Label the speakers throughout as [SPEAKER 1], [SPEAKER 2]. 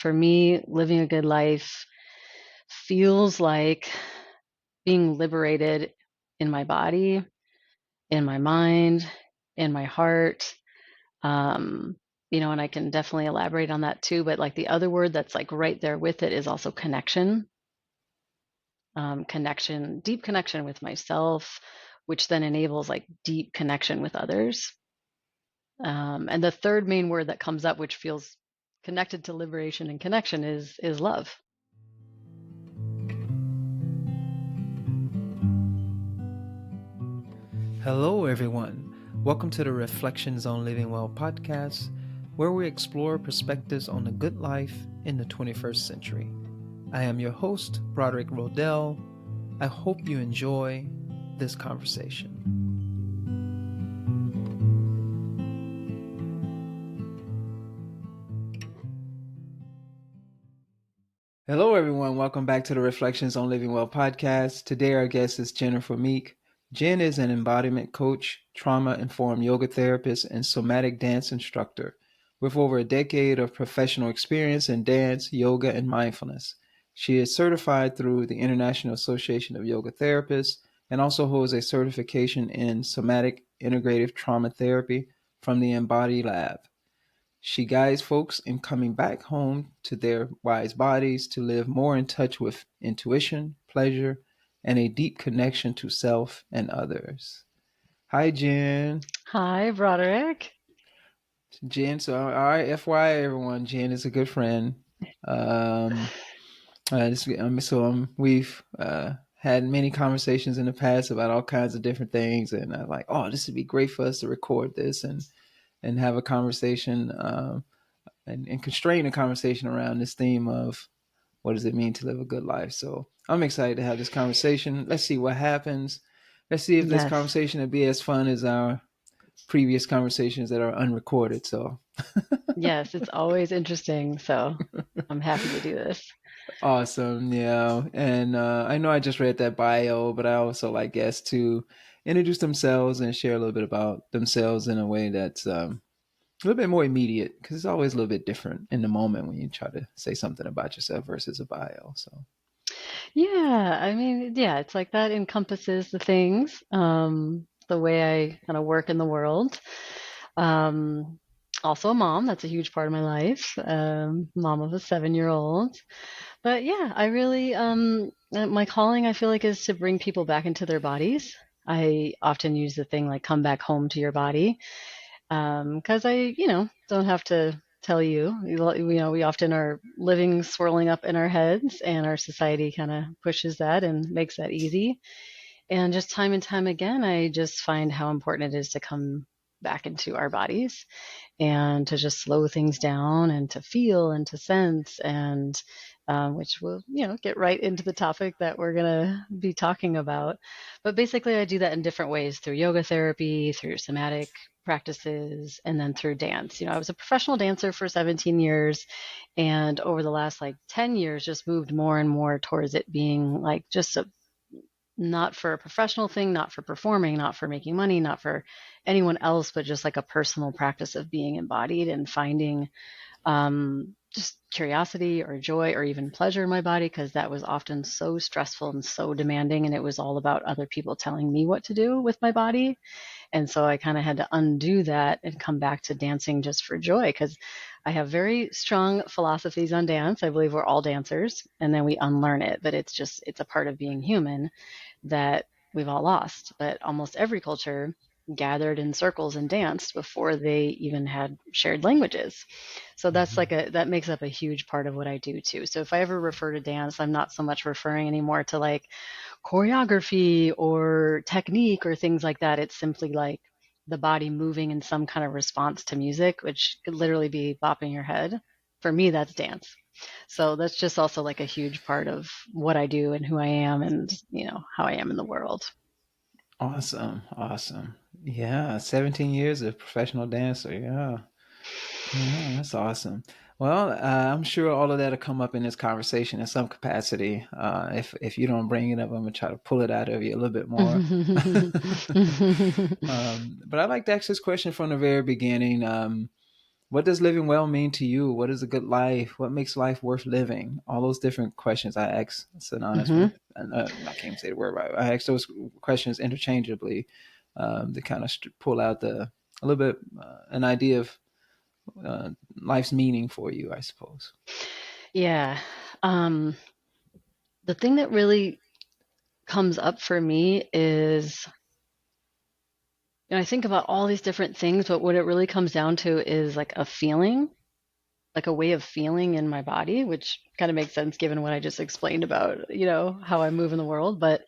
[SPEAKER 1] For me, living a good life feels like being liberated in my body, in my mind, in my heart. Um, and I can definitely elaborate on that too. But like the other word that's like right there with it is also connection. Connection, deep connection with myself, which then enables like deep connection with others. And the third main word that comes up, which feels connected to liberation and connection, is love.
[SPEAKER 2] Hello, everyone. Welcome to the Reflections on Living Well podcast, where we explore perspectives on the good life in the 21st century. I am your host, Broderick. I hope you enjoy this conversation. Hello, everyone. Welcome back to the Reflections on Living Well podcast. Today, our guest is Jennifer Meek. Jen is an embodiment coach, trauma-informed yoga therapist, and somatic dance instructor with over a decade of professional experience in dance, yoga, and mindfulness. She is certified through the International Association of Yoga Therapists and also holds a certification in Somatic Integrative Trauma Therapy from the Embody Lab. She guides folks in coming back home to their wise bodies to live more in touch with intuition, pleasure, and a deep connection to self and others. Hi, Jen.
[SPEAKER 1] Hi, Broderick.
[SPEAKER 2] Jen, so all right, FYI, everyone, Jen is a good friend. Um, we've had many conversations in the past about all kinds of different things, and I'm like, oh, this would be great for us to record this and have a conversation. And constrain a conversation around this theme of what does it mean to live a good life. So I'm excited to have this conversation. Let's see what happens. Let's see if this
[SPEAKER 1] Yes.
[SPEAKER 2] conversation will be as fun as our previous conversations that are unrecorded. So
[SPEAKER 1] Yes, it's always interesting. So I'm happy to do this.
[SPEAKER 2] awesome. Yeah. And I know I just read that bio, but I also like guests to introduce themselves and share a little bit about themselves in a way that's a little bit more immediate, because it's always a little bit different in the moment when you try to say something about yourself versus a bio. So
[SPEAKER 1] Yeah, I mean, yeah, it's like that encompasses the things, the way I kind of work in the world. Um, Also a mom, that's a huge part of my life. Mom of a 7-year-old. But yeah, I really, my calling, I feel like, is to bring people back into their bodies. I often use the thing like come back home to your body. Because don't have to tell you, we often are living swirling up in our heads, and our society kind of pushes that and makes that easy. And just time and time again, I just find how important it is to come back into our bodies and to just slow things down and to feel and to sense and which will get right into the topic that we're going to be talking about. But basically I do that in different ways, through yoga therapy, through somatic practices, and then through dance. I was a professional dancer for 17 years, and over the last like 10 years just moved more and more towards it being like just a not for a professional thing, not for performing, not for making money, not for anyone else, but just like a personal practice of being embodied and finding just curiosity or joy or even pleasure in my body, because that was often so stressful and so demanding. And it was all about other people telling me what to do with my body. And so I kind of had to undo that and come back to dancing just for joy, because I have very strong philosophies on dance. I believe we're all dancers, and then we unlearn it, but it's a part of being human that we've all lost. But almost every culture gathered in circles and danced before they even had shared languages. So that makes up a huge part of what I do too. So if I ever refer to dance, I'm not so much referring anymore to like choreography or technique or things like that. It's simply like the body moving in some kind of response to music, which could literally be bopping your head. For me, that's dance. So that's just also like a huge part of what I do and who I am, and how I am in the world.
[SPEAKER 2] awesome. Awesome. Yeah. 17 years of professional dancer. Yeah. Yeah. That's awesome. Well, I'm sure all of that will come up in this conversation in some capacity. If you don't bring it up, I'm going to try to pull it out of you a little bit more. But I like to ask this question from the very beginning. what does living well mean to you? What is a good life? What makes life worth living? All those different questions I ask. It's an honest
[SPEAKER 1] Hmm.
[SPEAKER 2] one. And, I can't say the word right. I ask those questions interchangeably to kind of pull out a little bit an idea of uh, life's meaning for you, I suppose.
[SPEAKER 1] Yeah. Um, the thing that really comes up for me is, I think about all these different things, but what it really comes down to is like a feeling, like a way of feeling in my body, which kind of makes sense given what I just explained about, how I move in the world. But,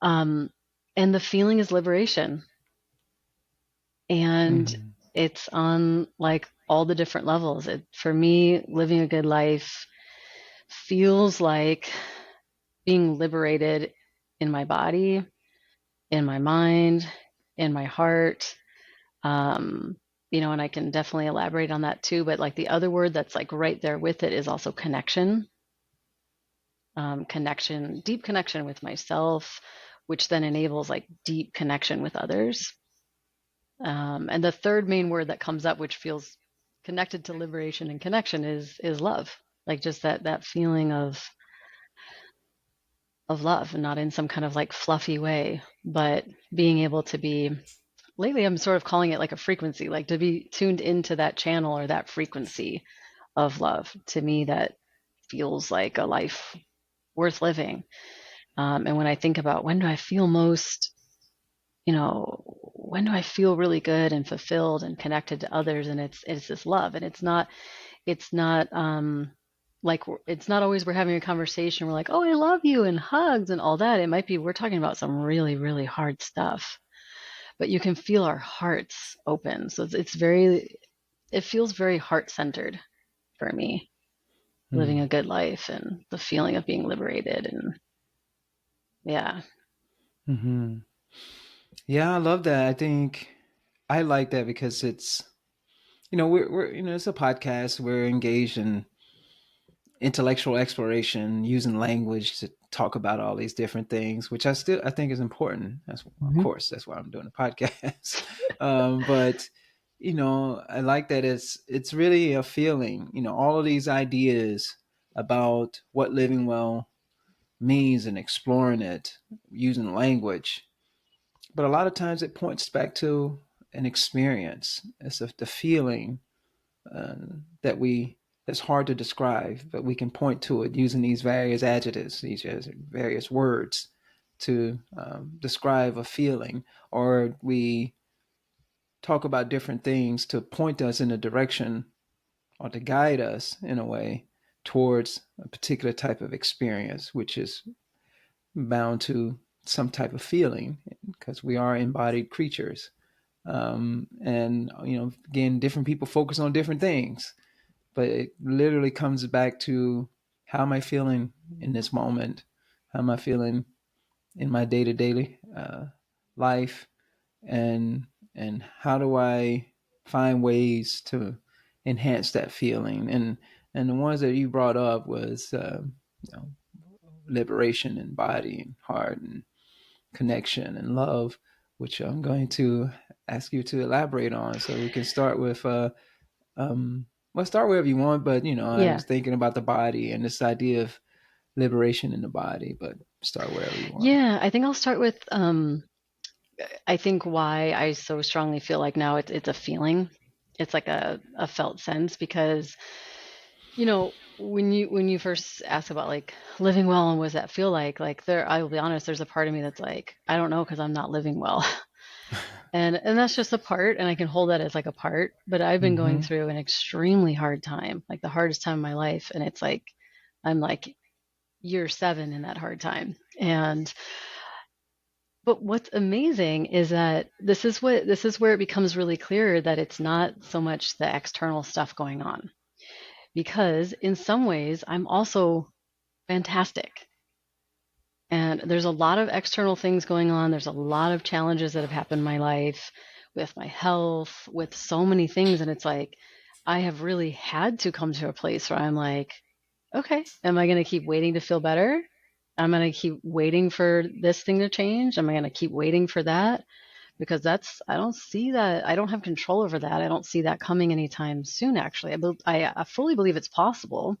[SPEAKER 1] um, and the feeling is liberation. And
[SPEAKER 2] Mm-hmm.
[SPEAKER 1] it's on like all the different levels. For me, living a good life feels like being liberated in my body, in my mind, in my heart. Um, and I can definitely elaborate on that too. But like the other word that's like right there with it is also connection. Connection, deep connection with myself, which then enables like deep connection with others. And the third main word that comes up, which feels connected to liberation and connection, is love. Like just that feeling of love, and not in some kind of like fluffy way, but being able to be. Lately, I'm sort of calling it like a frequency, like to be tuned into that channel or that frequency of love. To me, that feels like a life worth living. And when I think about when do I feel most, when do I feel really good and fulfilled and connected to others, and it's this love, and it's not like it's not always we're having a conversation, we're like, oh, I love you, and hugs and all that. It might be we're talking about some really really hard stuff, but you can feel our hearts open. So it feels very heart centered for me, living a good life and the feeling of being liberated. And yeah.
[SPEAKER 2] Mm-hmm. Yeah, I love that. I think I like that because it's we're it's a podcast. We're engaged in intellectual exploration, using language to talk about all these different things, which I think is important. That's of
[SPEAKER 1] Hmm.
[SPEAKER 2] course that's why I'm doing the podcast. But I like that it's really a feeling. All of these ideas about what living well means and exploring it using language. But a lot of times it points back to an experience. It's the feeling uh, that we that's hard to describe, but we can point to it using these various adjectives, these various words to describe a feeling, or we talk about different things to point us in a direction or to guide us in a way towards a particular type of experience, which is bound to some type of feeling because we are embodied creatures. And again, different people focus on different things, but it literally comes back to how am I feeling in this moment? How am I feeling in my day to day life? And how do I find ways to enhance that feeling? And the ones that you brought up was you know, liberation and body and heart and connection and love, which I'm going to ask you to elaborate on. So we can start with um, well, start wherever you want, but I
[SPEAKER 1] Yeah.
[SPEAKER 2] was thinking about the body and this idea of liberation in the body, but start wherever you want.
[SPEAKER 1] Yeah. I think I'll start with I think why I so strongly feel like now it's a feeling. It's like a felt sense because, when you first ask about like living well and what does that feel like there, I will be honest, there's a part of me that's like, I don't know because I'm not living well. And that's just a part, and I can hold that as like a part, but I've been going
[SPEAKER 2] Mm-hmm.
[SPEAKER 1] through an extremely hard time, like the hardest time of my life, and it's like I'm like year 7 in that hard time. And but what's amazing is that this is where it becomes really clear that it's not so much the external stuff going on, because in some ways I'm also fantastic. And there's a lot of external things going on. There's a lot of challenges that have happened in my life with my health, with so many things. And it's like, I have really had to come to a place where I'm like, okay, am I going to keep waiting to feel better? I'm going to keep waiting for this thing to change. Am I going to keep waiting for that? because I don't see that. I don't have control over that. I don't see that coming anytime soon, actually. I fully believe it's possible.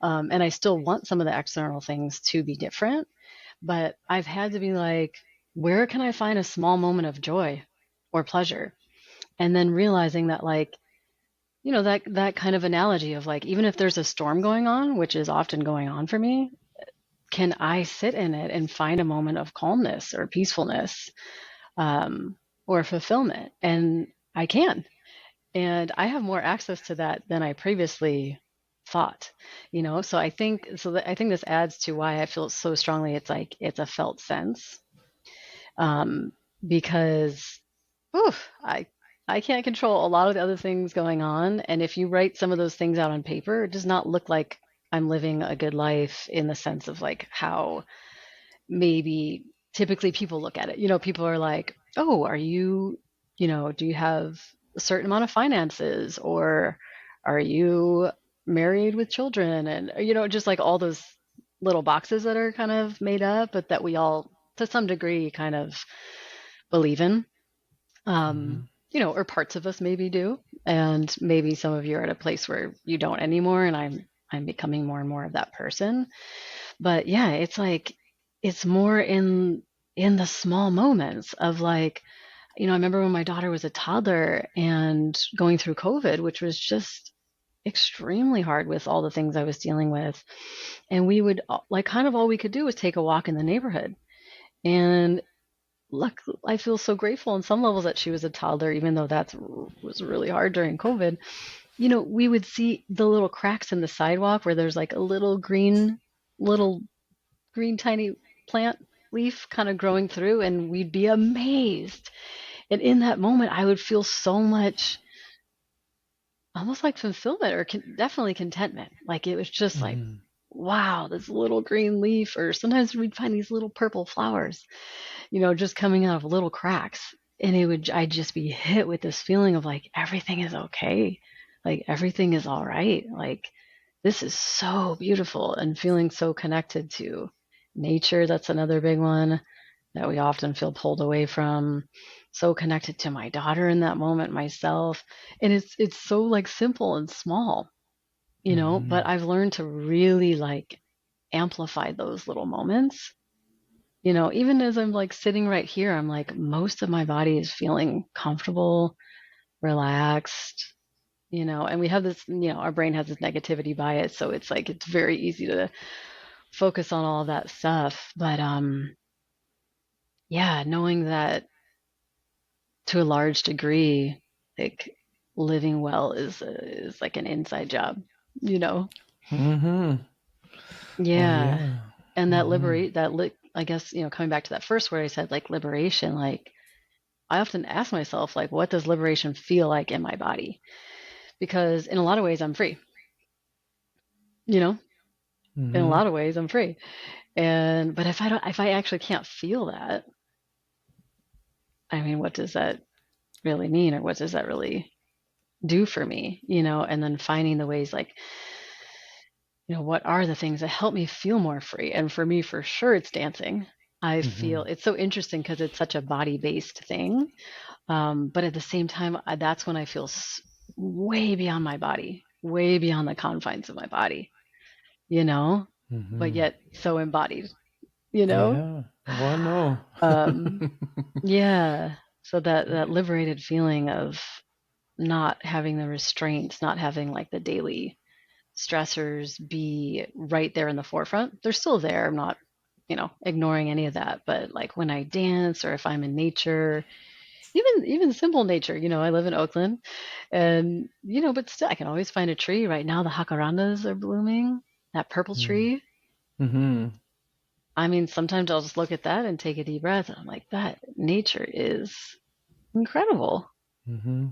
[SPEAKER 1] And I still want some of the external things to be different, but I've had to be like, where can I find a small moment of joy or pleasure? And then realizing that, like, that kind of analogy of like, even if there's a storm going on, which is often going on for me, can I sit in it and find a moment of calmness or peacefulness, um, or fulfillment? And I can. And I have more access to that than I previously thought, So I think this adds to why I feel so strongly it's like it's a felt sense, um, because oof, I can't control a lot of the other things going on. And if you write some of those things out on paper, it does not look like I'm living a good life in the sense of like how maybe typically people look at it. People are like, oh, do you have a certain amount of finances, or are you married with children? And, just like all those little boxes that are kind of made up, but that we all, to some degree, kind of believe in,
[SPEAKER 2] Mm-hmm.
[SPEAKER 1] or parts of us maybe do. And maybe some of you are at a place where you don't anymore. And I'm becoming more and more of that person. But yeah, it's like it's more in the small moments of like, I remember when my daughter was a toddler and going through COVID, which was just extremely hard with all the things I was dealing with. And we would like kind of all we could do was take a walk in the neighborhood. And look, I feel so grateful on some levels that she was a toddler, even though that was really hard during COVID. We would see the little cracks in the sidewalk where there's like a little green tiny plant leaf kind of growing through, and we'd be amazed. And in that moment I would feel so much, almost like fulfillment, or definitely contentment. Like it was just like,
[SPEAKER 2] Mm-hmm.
[SPEAKER 1] wow, this little green leaf. Or sometimes we'd find these little purple flowers, just coming out of little cracks, and I'd just be hit with this feeling of like everything is okay, like everything is all right, like this is so beautiful, and feeling so connected to nature. That's another big one that we often feel pulled away from. So connected to my daughter in that moment, myself. And it's so like simple and small, but
[SPEAKER 2] Mm-hmm.
[SPEAKER 1] I've learned to really like amplify those little moments. Even as I'm like sitting right here, I'm like, most of my body is feeling comfortable, relaxed, and we have this, our brain has this negativity bias. So it's like, it's very easy to focus on all of that stuff. But, yeah, knowing that to a large degree, like living well is like an inside job, you know?
[SPEAKER 2] Mm-hmm. Oh
[SPEAKER 1] Yeah.
[SPEAKER 2] yeah.
[SPEAKER 1] And that
[SPEAKER 2] Mm-hmm.
[SPEAKER 1] liberate, I guess, coming back to that first word I said, like liberation, like I often ask myself, like, what does liberation feel like in my body? Because in a lot of ways, I'm free. You know, in a
[SPEAKER 2] Mm-hmm.
[SPEAKER 1] lot of ways, I'm free. But if I actually can't feel that, I mean, what does that really mean, or what does that really do for me? And then finding the ways, like, what are the things that help me feel more free? And for me, for sure, it's dancing. I
[SPEAKER 2] Mm-hmm.
[SPEAKER 1] feel it's so interesting because it's such a body based thing. But at the same time, that's when I feel way beyond my body, way beyond the confines of my body, you know, but
[SPEAKER 2] Mm-hmm.
[SPEAKER 1] yet so embodied, you know?
[SPEAKER 2] Yeah. Well, no.
[SPEAKER 1] Um, yeah. So that liberated feeling of not having the restraints, not having like the daily stressors be right there in the forefront. They're still there. I'm not, ignoring any of that. But like when I dance, or if I'm in nature, even simple nature, I live in Oakland, and but still I can always find a tree. Right now the jacarandas are blooming, that purple tree.
[SPEAKER 2] Mm-hmm.
[SPEAKER 1] I mean, sometimes I'll just look at that and take a deep breath, and I'm like, that nature is incredible.
[SPEAKER 2] Mm-hmm.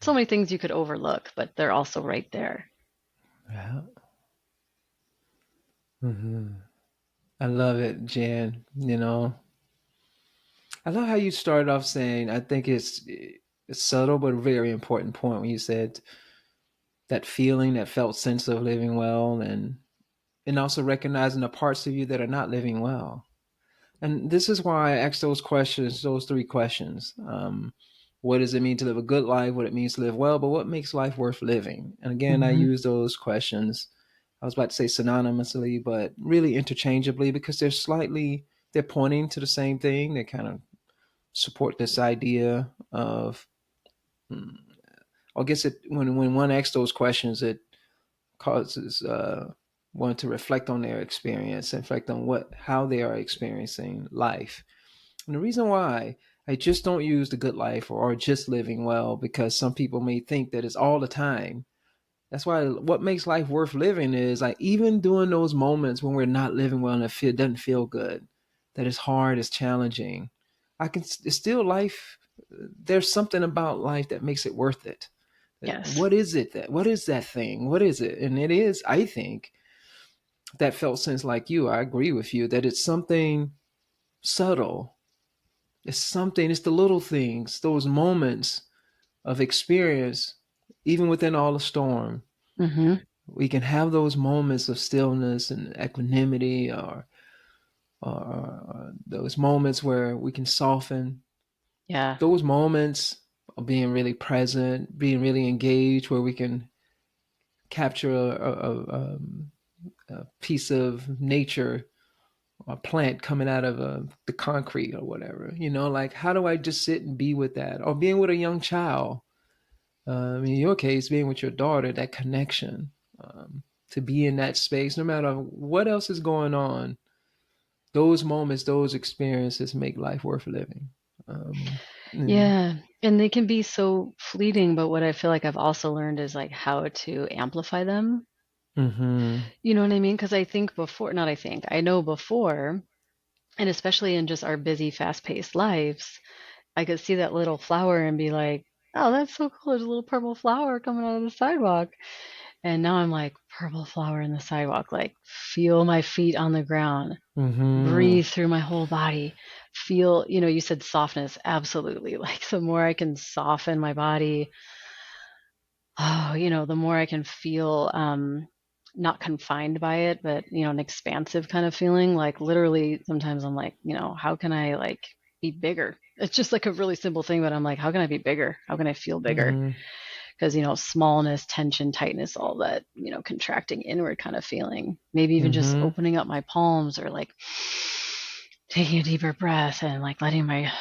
[SPEAKER 1] So many things you could overlook, but they're also right there.
[SPEAKER 2] Yeah. Mm-hmm. I love it, Jan. I love how you started off saying, I think it's a subtle but very important point when you said that feeling, that felt sense of living well, and also recognizing the parts of you that are not living well. And this is why I asked those questions, those three questions. What does it mean to live a good life? What it means to live well, but what makes life worth living? And again, I
[SPEAKER 1] Hmm.
[SPEAKER 2] use those questions. I was about to say synonymously, but really interchangeably because they're pointing to the same thing. They kind of support this idea of, hmm, I guess when one asks those questions, it causes one to reflect on their experience, reflect on how they are experiencing life. And the reason why I just don't use the good life or just living well, because some people may think that it's all the time. That's why what makes life worth living is like even during those moments when we're not living well and it doesn't feel good, that it's hard, it's challenging. It's still life. There's something about life that makes it worth it.
[SPEAKER 1] Yes.
[SPEAKER 2] What is that thing? What is it? And it is, I think, that felt sense like you. I agree with you that it's something subtle. It's the little things, those moments of experience, even within all the storm.
[SPEAKER 1] Hmm.
[SPEAKER 2] We can have those moments of stillness and equanimity, or those moments where we can soften.
[SPEAKER 1] Yeah.
[SPEAKER 2] Those moments of being really present, being really engaged, where we can capture a piece of nature, a plant coming out of the concrete or whatever. Like how do I just sit and be with that? Or being with a young child. In your case, being with your daughter, that connection, to be in that space, no matter what else is going on, those moments, those experiences make life worth living. Um, mm,
[SPEAKER 1] Yeah. And they can be so fleeting, but what I feel like I've also learned is like how to amplify them.
[SPEAKER 2] mm-hmm,
[SPEAKER 1] You know what I mean? Because I think before, not I think, I know before, and especially in just our busy, fast-paced lives, I could see that little flower and be like, oh, that's so cool. There's a little purple flower coming out of the sidewalk. And now I'm like, purple flower in the sidewalk, like feel my feet on the ground,
[SPEAKER 2] mm-hmm,
[SPEAKER 1] breathe through my whole body, feel, you said softness. Absolutely. Like the more I can soften my body, oh, the more I can feel not confined by it, but an expansive kind of feeling. Like literally sometimes I'm like, how can I like be bigger? It's just like a really simple thing, but I'm like, how can I be bigger? How can I feel bigger?
[SPEAKER 2] mm-hmm,
[SPEAKER 1] Because, smallness, tension, tightness, all that, contracting inward kind of feeling. Maybe even just
[SPEAKER 2] mm-hmm,
[SPEAKER 1] opening up my palms or like taking a deeper breath and like letting my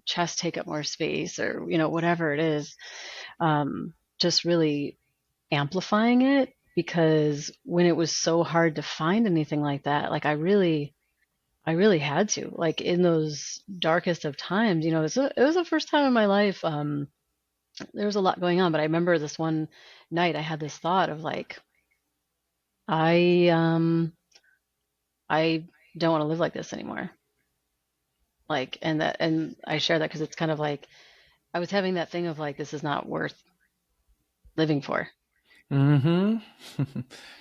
[SPEAKER 1] chest take up more space or, whatever it is. Just really amplifying it because when it was so hard to find anything like that, like I really had to, like in those darkest of times, it was the first time in my life. There was a lot going on, but I remember this one night I had this thought of like, I, um, I don't want to live like this anymore. Like, and I share that because it's kind of like, I was having that thing of like, this is not worth living for.
[SPEAKER 2] mm-hmm.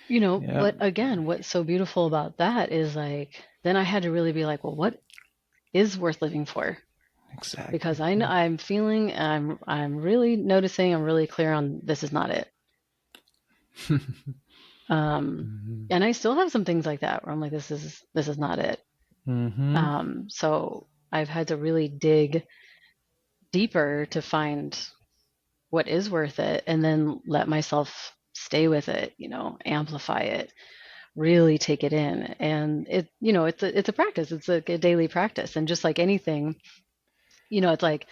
[SPEAKER 2] Yeah,
[SPEAKER 1] But again, what's so beautiful about that is like, then I had to really be like, well, what is worth living for? Because
[SPEAKER 2] exactly.
[SPEAKER 1] I'm feeling, I'm really noticing, I'm really clear on this is not it. Um,
[SPEAKER 2] Mm-hmm,
[SPEAKER 1] and I still have some things like that where I'm like, this is not it.
[SPEAKER 2] mm-hmm,
[SPEAKER 1] So I've had to really dig deeper to find what is worth it and then let myself stay with it, amplify it, really take it in. And it's a practice. It's a daily practice. And just like anything, it's like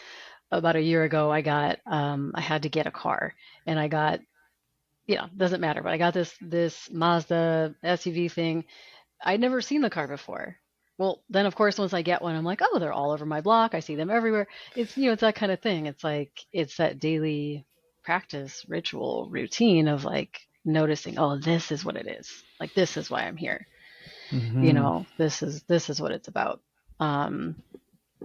[SPEAKER 1] about a year ago I had to get a car and I got, doesn't matter, but I got this Mazda SUV thing. I'd never seen the car before. Well, then of course once I get one, I'm like, oh, they're all over my block. I see them everywhere. It's that kind of thing. It's like it's that daily practice, ritual, routine of like noticing, oh, this is what it is. Like this is why I'm here.
[SPEAKER 2] mm-hmm.
[SPEAKER 1] This is what it's about. Um,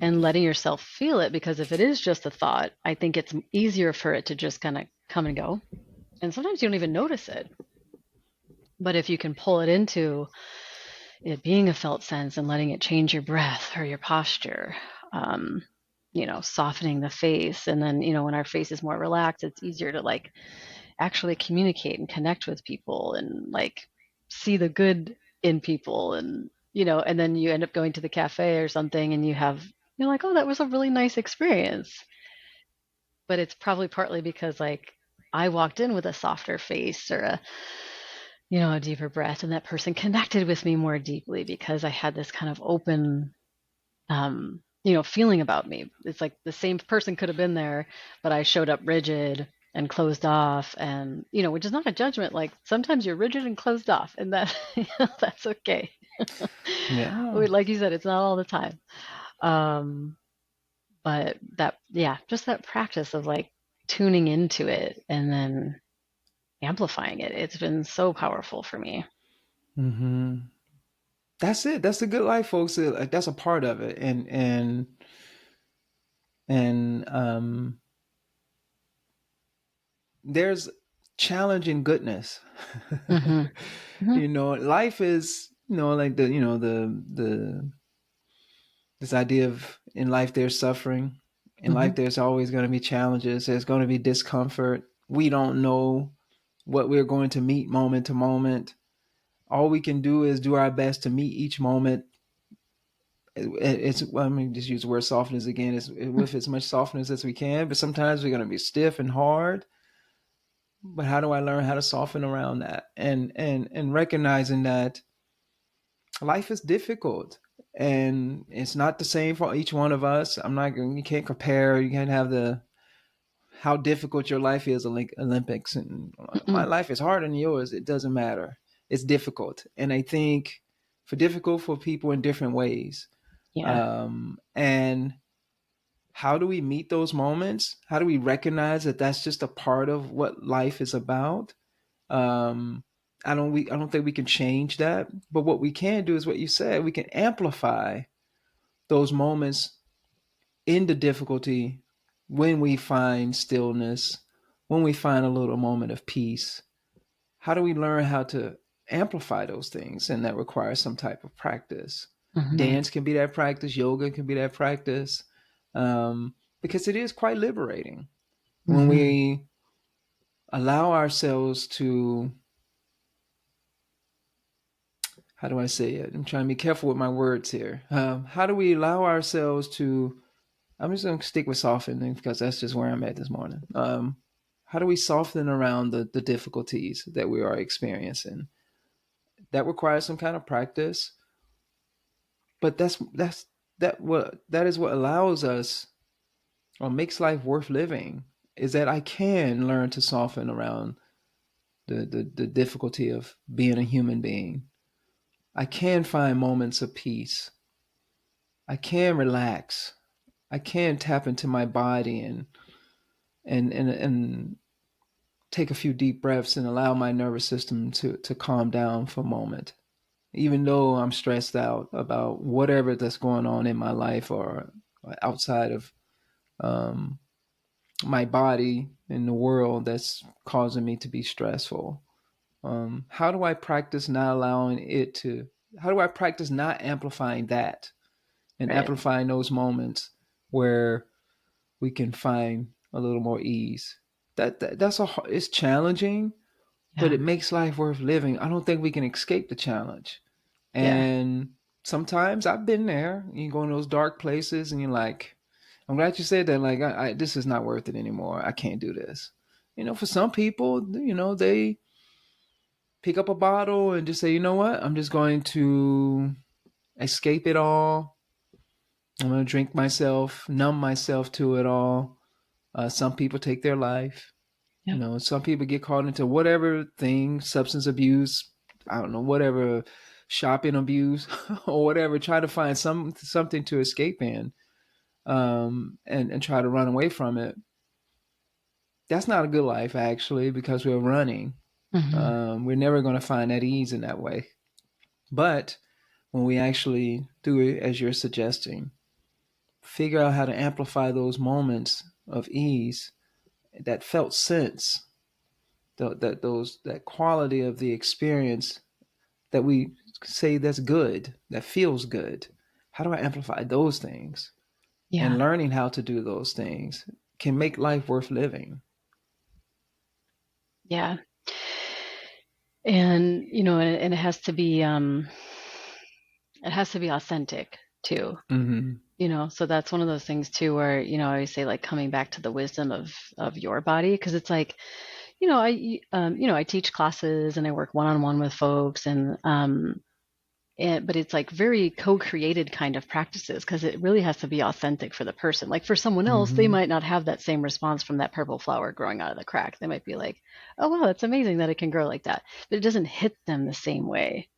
[SPEAKER 1] and letting yourself feel it because if it is just a thought, I think it's easier for it to just kind of come and go. And sometimes you don't even notice it. But if you can pull it into it being a felt sense and letting it change your breath or your posture, um, softening the face. And then, when our face is more relaxed, it's easier to like actually communicate and connect with people and like see the good in people and and then you end up going to the cafe or something and you're like, oh, that was a really nice experience. But it's probably partly because like I walked in with a softer face or a deeper breath, and that person connected with me more deeply because I had this kind of open, feeling about me. It's like the same person could have been there, but I showed up rigid and closed off, and which is not a judgment. Like sometimes you're rigid and closed off, and that that's okay.
[SPEAKER 2] Yeah.
[SPEAKER 1] Like you said, it's not all the time. Um, but that, yeah, just that practice of like tuning into it and then amplifying it. It's been so powerful for me.
[SPEAKER 2] Hmm. That's it. That's the good life, folks. That's a part of it, and there's challenge in goodness.
[SPEAKER 1] Hmm. Hmm.
[SPEAKER 2] Life is like the this idea of in life there's suffering. In
[SPEAKER 1] Hmm.
[SPEAKER 2] life there's always going to be challenges. There's going to be discomfort. We don't know what we're going to meet moment to moment. All we can do is do our best to meet each moment. It's well, I mean, just use the word softness again. It's with as much softness as we can, but sometimes we're going to be stiff and hard. But how do I learn how to soften around that and recognizing that life is difficult and it's not the same for each one of us. I'm not going. You can't compare. You can't have the how difficult your life is Olympics, and my
[SPEAKER 1] Mm-mm.
[SPEAKER 2] life is harder than yours. It doesn't matter. It's difficult, and I think for difficult for people in different ways.
[SPEAKER 1] Yeah.
[SPEAKER 2] And how do we meet those moments? How do we recognize that that's just a part of what life is about? Um, I don't think we can change that, but what we can do is what you said. We can amplify those moments in the difficulty when we find stillness, when we find a little moment of peace. How do we learn how to amplify those things? And that requires some type of practice.
[SPEAKER 1] Hmm.
[SPEAKER 2] Dance can be that practice, yoga can be that practice, because it is quite liberating when
[SPEAKER 1] Hmm.
[SPEAKER 2] we allow ourselves to, how do I say it? I'm trying to be careful with my words here. How do we allow ourselves to, I'm just going to stick with softening because that's just where I'm at this morning. How do we soften around the difficulties that we are experiencing? That requires some kind of practice, but that is what allows us or makes life worth living is that I can learn to soften around the difficulty of being a human being. I can find moments of peace. I can relax. I can tap into my body and take a few deep breaths and allow my nervous system to calm down for a moment. Even though I'm stressed out about whatever that's going on in my life or outside of um, my body in the world that's causing me to be stressful. How do I practice not allowing it to? How do I practice not amplifying that and
[SPEAKER 1] Right.
[SPEAKER 2] amplifying those moments where we can find a little more ease? That's it's challenging, but
[SPEAKER 1] Yeah.
[SPEAKER 2] it makes life worth living. I don't think we can escape the challenge.
[SPEAKER 1] Yeah.
[SPEAKER 2] And sometimes I've been there. You go in those dark places, and you're like, I'm glad you said that. Like, this is not worth it anymore. I can't do this. For some people, they pick up a bottle and just say, you know what? I'm just going to escape it all. I'm going to drink myself, numb myself to it all. Some people take their life.
[SPEAKER 1] Yep.
[SPEAKER 2] Some people get caught into whatever thing, substance abuse, I don't know, whatever, shopping abuse or whatever, try to find something to escape in, and try to run away from it. That's not a good life, actually, because we're running.
[SPEAKER 1] Hmm.
[SPEAKER 2] We're never going to find that ease in that way. But when we actually do it as you're suggesting, figure out how to amplify those moments of ease, that felt sense, that quality of the experience that we say that's good, that feels good. How do I amplify those things? And
[SPEAKER 1] Yeah.
[SPEAKER 2] learning how to do those things can make life worth living.
[SPEAKER 1] Yeah. And it has to be, it has to be authentic too.
[SPEAKER 2] Mm-hmm.
[SPEAKER 1] So that's one of those things too where, I always say like coming back to the wisdom of your body, because it's like, I teach classes and I work one-on-one with folks, but it's like very co-created kind of practices, because it really has to be authentic for the person. Like for someone else, they
[SPEAKER 2] Mm-hmm.
[SPEAKER 1] might not have that same response from that purple flower growing out of the crack. They might be like, "Oh wow, that's amazing that it can grow like that," but it doesn't hit them the same way.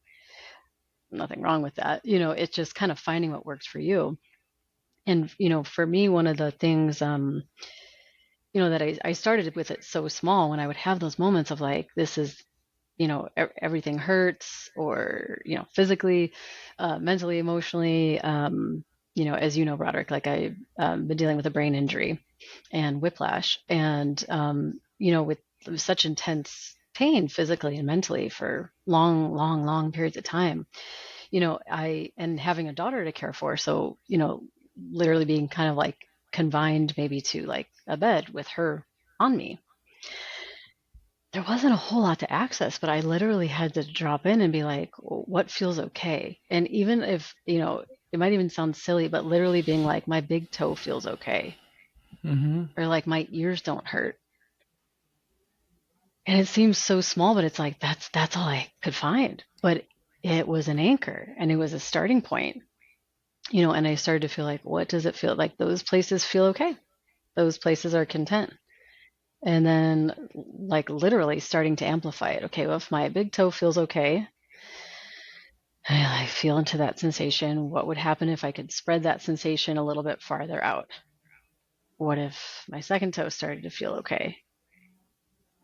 [SPEAKER 1] Nothing wrong with that. It's just kind of finding what works for you. And for me, one of the things that I started with it so small, when I would have those moments of like, this is, everything hurts, or, physically, mentally, emotionally, as you know, Broderick, like I've been dealing with a brain injury and whiplash, and, with such intense pain physically and mentally for long, long, long periods of time, and having a daughter to care for. So, literally being kind of like confined maybe to like a bed with her on me. There wasn't a whole lot to access, but I literally had to drop in and be like, what feels okay? And even if, it might even sound silly, but literally being like, my big toe feels okay,
[SPEAKER 2] Mm-hmm.
[SPEAKER 1] or like my ears don't hurt. And it seems so small, but it's like, that's all I could find. But it was an anchor, and it was a starting point, and I started to feel like, what does it feel like? Those places feel okay. Those places are content. And then, like, literally starting to amplify it. Okay, well, if my big toe feels okay, I feel into that sensation. What would happen if I could spread that sensation a little bit farther out? What if my second toe started to feel okay?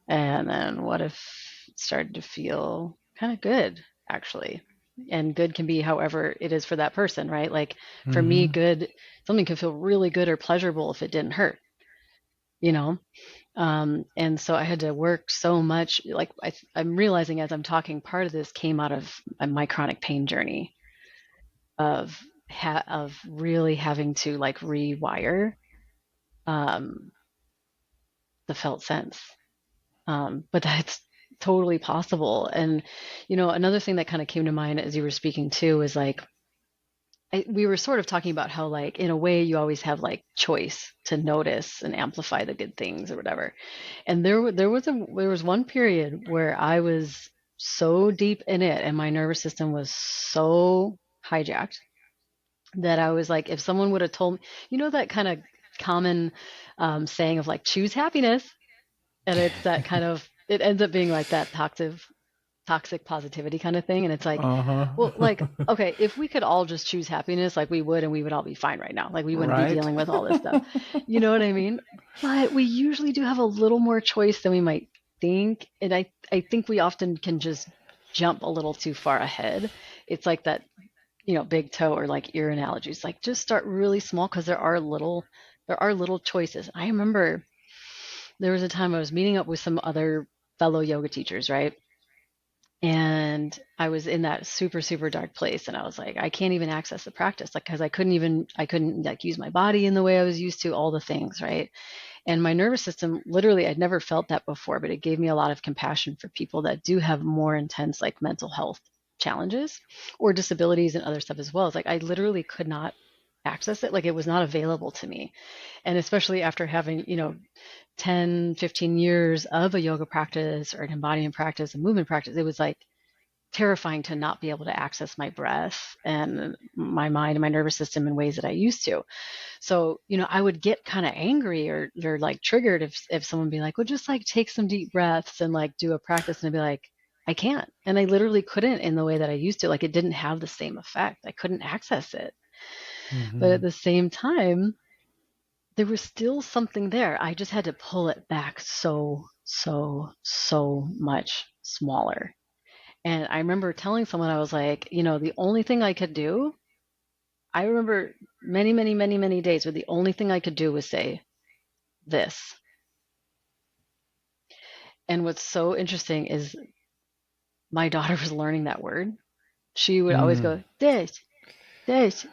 [SPEAKER 1] And then what if it started to feel kind of good, actually? And good can be however it is for that person, right? Like for me,
[SPEAKER 2] Mm-hmm.
[SPEAKER 1] good, something can feel really good or pleasurable if it didn't hurt, you know? And so I had to work so much. Like I'm realizing as I'm talking, part of this came out of my chronic pain journey of of really having to like rewire um, the felt sense. But that's totally possible. And another thing that kind of came to mind as you were speaking too is like we were sort of talking about how like in a way you always have like choice to notice and amplify the good things or whatever. And there was one period where I was so deep in it and my nervous system was so hijacked that I was like, if someone would have told me, that kind of common saying of like, choose happiness. And it's that kind of, it ends up being like that toxic positivity kind of thing. And it's like, well, like,
[SPEAKER 2] Uh-huh.
[SPEAKER 1] okay, if we could all just choose happiness, like we would, and we would all be fine right now. Like we wouldn't be
[SPEAKER 2] Right.
[SPEAKER 1] dealing with all this stuff. You know what I mean? But we usually do have a little more choice than we might think. And I think we often can just jump a little too far ahead. It's like that, big toe or like ear analogies. Like just start really small, because there are little choices. I remember there was a time I was meeting up with some other fellow yoga teachers, right? And I was in that super, super dark place. And I was like, I can't even access the practice, like, because I couldn't like use my body in the way I was used to, all the things, right? And my nervous system, literally, I'd never felt that before, but it gave me a lot of compassion for people that do have more intense, like mental health challenges or disabilities and other stuff as well. It's like I literally could not access it. Like it was not available to me. And especially after having, 10, 15 years of a yoga practice or an embodiment practice, a movement practice, it was like terrifying to not be able to access my breath and my mind and my nervous system in ways that I used to. So, I would get kind of angry or like triggered if someone be like, well, just like take some deep breaths and like do a practice. And I'd be like, I can't. And I literally couldn't in the way that I used to. Like it didn't have the same effect. I couldn't access it. But at
[SPEAKER 2] Mm-hmm.
[SPEAKER 1] the same time, there was still something there. I just had to pull it back so, so, so much smaller. And I remember telling someone, I was like, the only thing I could do, I remember many, many, many, many days where the only thing I could do was say this. And what's so interesting is my daughter was learning that word. She would always
[SPEAKER 2] Mm.
[SPEAKER 1] go, this, this,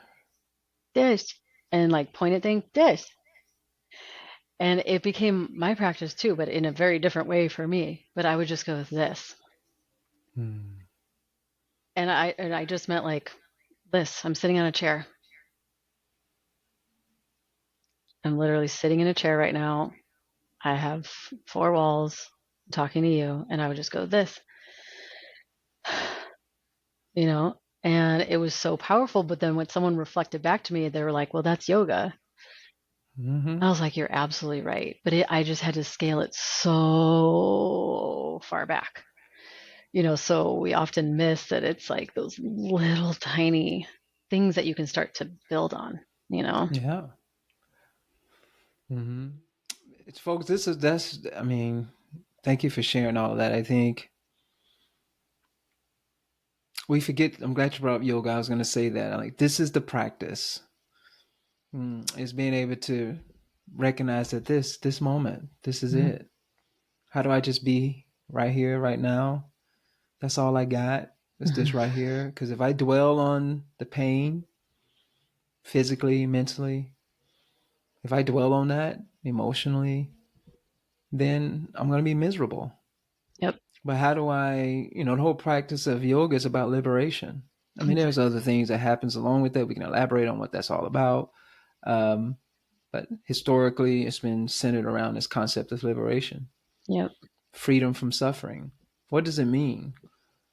[SPEAKER 1] this, and like point at things, this. And it became my practice too, but in a very different way for me. But I would just go, this.
[SPEAKER 2] Mm.
[SPEAKER 1] And I just meant like this. I'm sitting on a chair. I'm literally sitting in a chair right now. I have four walls talking to you, and I would just go, this, you know, and it was so powerful. But then when someone reflected back to me, they were like, well, that's yoga.
[SPEAKER 2] Mm-hmm.
[SPEAKER 1] I was like, you're absolutely right. But I just had to scale it so far back, so we often miss that it's like those little tiny things that you can start to build on.
[SPEAKER 2] Yeah. Mm-hmm. It's folks. That's. I mean, thank you for sharing all of that. I think we forget. I'm glad you brought up yoga. I was going to say that. Like, this is the practice. Is being able to recognize that this moment, this is
[SPEAKER 1] Mhm.
[SPEAKER 2] it. How do I just be right here, right now? That's all I got. It's this right here. Because if I dwell on the pain, physically, mentally, if I dwell on that emotionally, then I'm going to be miserable.
[SPEAKER 1] Yep.
[SPEAKER 2] But how do I, the whole practice of yoga is about liberation. I mean, there's
[SPEAKER 1] Exactly.
[SPEAKER 2] other things that happens along with it. We can elaborate on what that's all about. Um, but historically, it's been centered around this concept of liberation,
[SPEAKER 1] Yep.
[SPEAKER 2] freedom from suffering. What does it mean?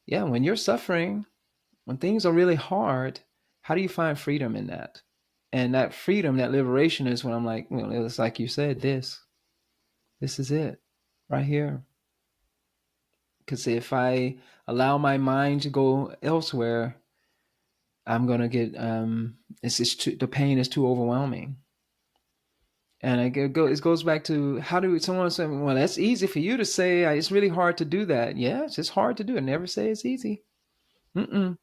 [SPEAKER 2] Yeah, when you're suffering, when things are really hard, how do you find freedom in that? And that freedom, that liberation is when I'm like, it's like you said, this is it right here. Because if I allow my mind to go elsewhere, I'm gonna get it's just the pain is too overwhelming. And it goes back to how do someone say, well, that's easy for you to say. It's really hard to do that. Yeah, it's just hard to do. I never say it's easy. Mm-mm.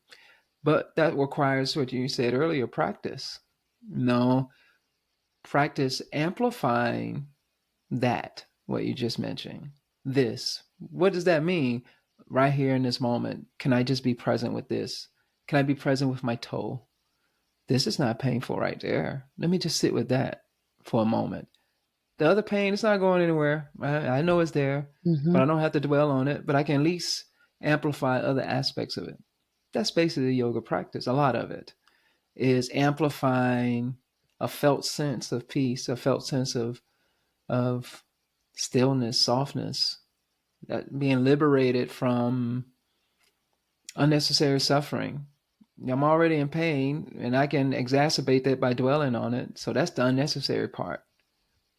[SPEAKER 2] But that requires what you said earlier, practice. No, practice amplifying that, what you just mentioned. This. What does that mean? Right here in this moment, can I just be present with this? Can I be present with my toe? This is not painful right there. Let me just sit with that for a moment. The other pain, it's not going anywhere. I know it's there, but
[SPEAKER 1] Hmm.
[SPEAKER 2] I don't have to dwell on it, but I can at least amplify other aspects of it. That's basically yoga practice. A lot of it is amplifying a felt sense of peace, a felt sense of stillness, softness, that being liberated from unnecessary suffering. I'm already in pain and I can exacerbate that by dwelling on it. So that's the unnecessary part.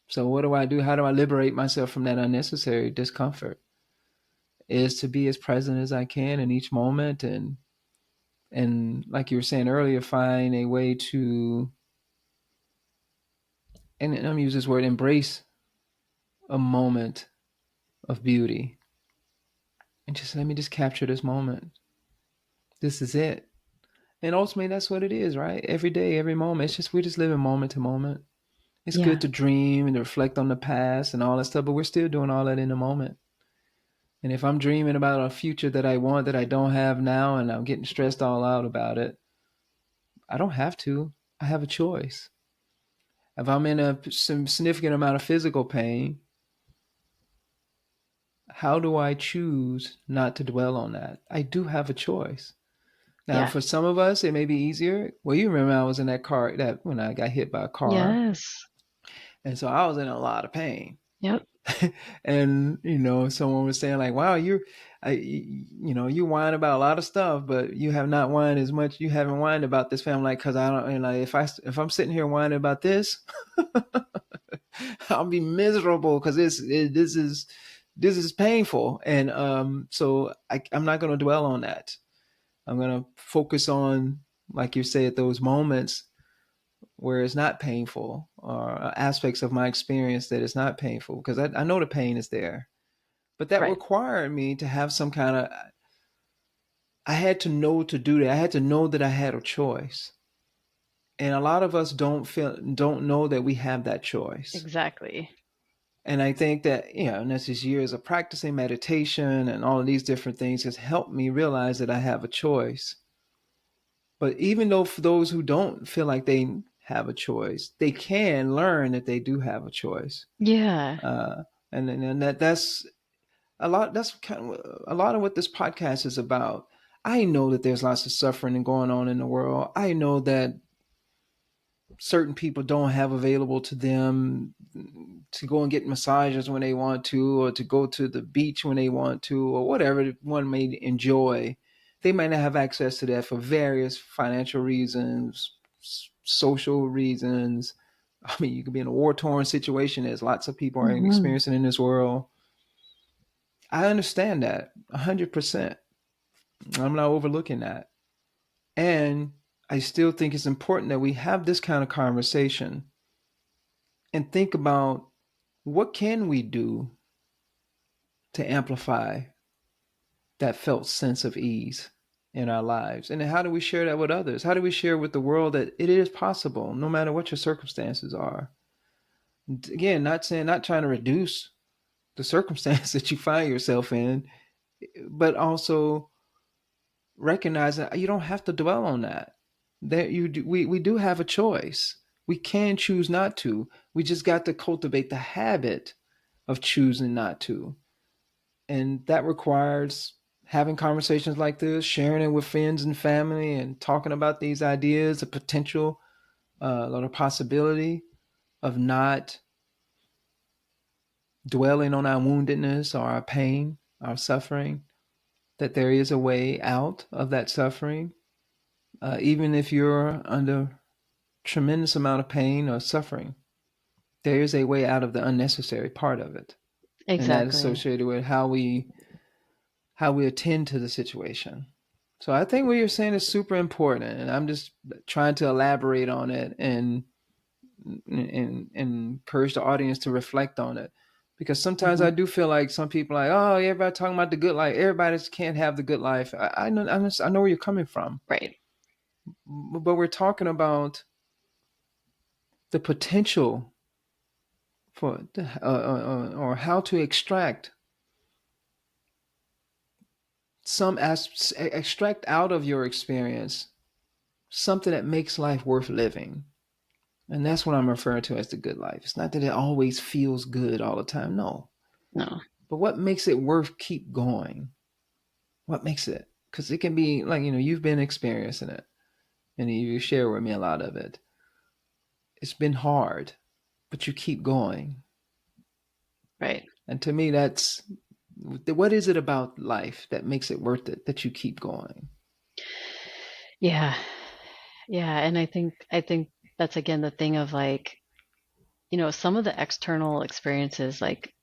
[SPEAKER 2] So what do I do? How do I liberate myself from that unnecessary discomfort? Is to be as present as I can in each moment and like you were saying earlier, find a way to and I'm use this word embrace a moment of beauty and just let me just capture this moment. This is it. And ultimately that's what it is, right? Every day, every moment. It's just we're just living moment to moment. It's good
[SPEAKER 1] Yeah.
[SPEAKER 2] to dream and to reflect on the past and all that stuff, but we're still doing all that in the moment. And if I'm dreaming about a future that I want that I don't have now and I'm getting stressed all out about it, I don't have to. I have a choice. If I'm in some significant amount of physical pain, how do I choose not to dwell on that? I do have a choice. Now,
[SPEAKER 1] Yeah.
[SPEAKER 2] for some of us, it may be easier. Well, you remember I was in that car that when I got hit by a car,
[SPEAKER 1] Yes.
[SPEAKER 2] and so I was in a lot of pain.
[SPEAKER 1] Yep.
[SPEAKER 2] And someone was saying like, "Wow, you whine about a lot of stuff, but you have not whined as much. You haven't whined about this family, like, because I don't. And like, if I'm sitting here whining about this, I'll be miserable because this is painful, and so I'm not going to dwell on that. I'm going to focus on, like you said, those moments where it's not painful or aspects of my experience that is not painful because I know the pain is there, but that
[SPEAKER 1] Right.
[SPEAKER 2] required me to have some kind of, I had to know to do that. I had to know that I had a choice. And a lot of us don't know that we have that choice.
[SPEAKER 1] Exactly.
[SPEAKER 2] And I think that, and that's just years of practicing meditation and all of these different things has helped me realize that I have a choice. But even though for those who don't feel like they have a choice, they can learn that they do have a choice.
[SPEAKER 1] Yeah.
[SPEAKER 2] Uh, and that's a lot. That's kind of a lot of what this podcast is about. I know that there's lots of suffering going on in the world. I know that certain people don't have available to them to go and get massages when they want to, or to go to the beach when they want to, or whatever one may enjoy. They might not have access to that for various financial reasons, social reasons. I mean, you could be in a war-torn situation, as lots of people are
[SPEAKER 1] Hmm.
[SPEAKER 2] experiencing in this world. I understand that 100%. I'm not overlooking that. And I still think it's important that we have this kind of conversation and think about what can we do to amplify that felt sense of ease in our lives, and how do we share that with others? How do we share with the world that it is possible no matter what your circumstances are? Again, not trying to reduce the circumstance that you find yourself in, but also recognize that you don't have to dwell on that. That we do have a choice. We can choose not to. We just got to cultivate the habit of choosing not to. And that requires having conversations like this, sharing it with friends and family, and talking about these ideas, the potential or the possibility of not dwelling on our woundedness or our pain, our suffering, that there is a way out of that suffering. Even if you're under tremendous amount of pain or suffering, there is a way out of the unnecessary part of it. And that is
[SPEAKER 1] Exactly.
[SPEAKER 2] associated with how we attend to the situation. So I think what you're saying is super important, and I'm just trying to elaborate on it and encourage the audience to reflect on it. Because sometimes
[SPEAKER 1] Hmm.
[SPEAKER 2] I do feel like some people are like, oh, everybody talking about the good life. Everybody just can't have the good life. I know where you're coming from,
[SPEAKER 1] Right.
[SPEAKER 2] but we're talking about the potential for or how to extract extract out of your experience something that makes life worth living. And that's what I'm referring to as the good life. It's not that it always feels good all the time, no.
[SPEAKER 1] No.
[SPEAKER 2] But what makes it worth keep going? What makes it? Because it can be like, you've been experiencing it and you share with me a lot of it. It's been hard, but you keep going.
[SPEAKER 1] Right.
[SPEAKER 2] And to me, that's what is it about life that makes it worth it that you keep going?
[SPEAKER 1] Yeah. Yeah. And I think that's again the thing of like, some of the external experiences, like,